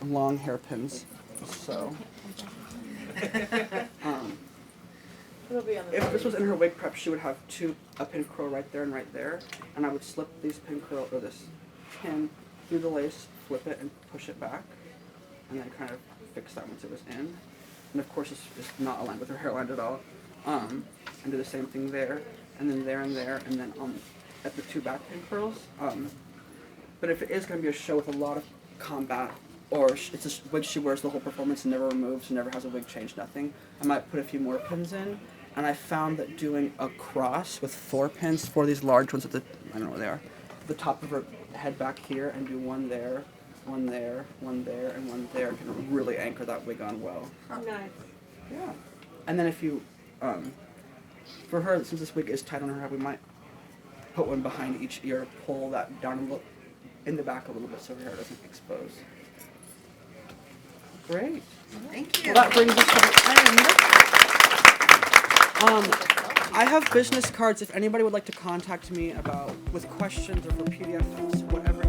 long hairpins. So, It'll be on the if this was in her wig prep, she would have a pin curl right there and right there, and I would slip these pin curl or this pin through the lace, flip it, and push it back, and then kind of fix that once it was in. And of course, it's not aligned with her hairline at all. And do the same thing there, and then there, and then at the 2 back pin curls. But if it is going to be a show with a lot of combat, or it's a wig she wears the whole performance and never removes, never has a wig change, nothing, I might put a few more pins in. And I found that doing a cross with 4 pins, 4 of these large ones at the, I don't know where they are, at the top of her head back here, and do 1 there, 1 there, 1 there, and 1 there, can really anchor that wig on well. Nice. Yeah. And then if you, for her, since this wig is tight on her head, we might put 1 behind each ear, pull that down a little, in the back a little bit so her hair doesn't expose. Great. Thank you. Well, that brings us to the end. I have business cards if anybody would like to contact me with questions or for PDFs, whatever.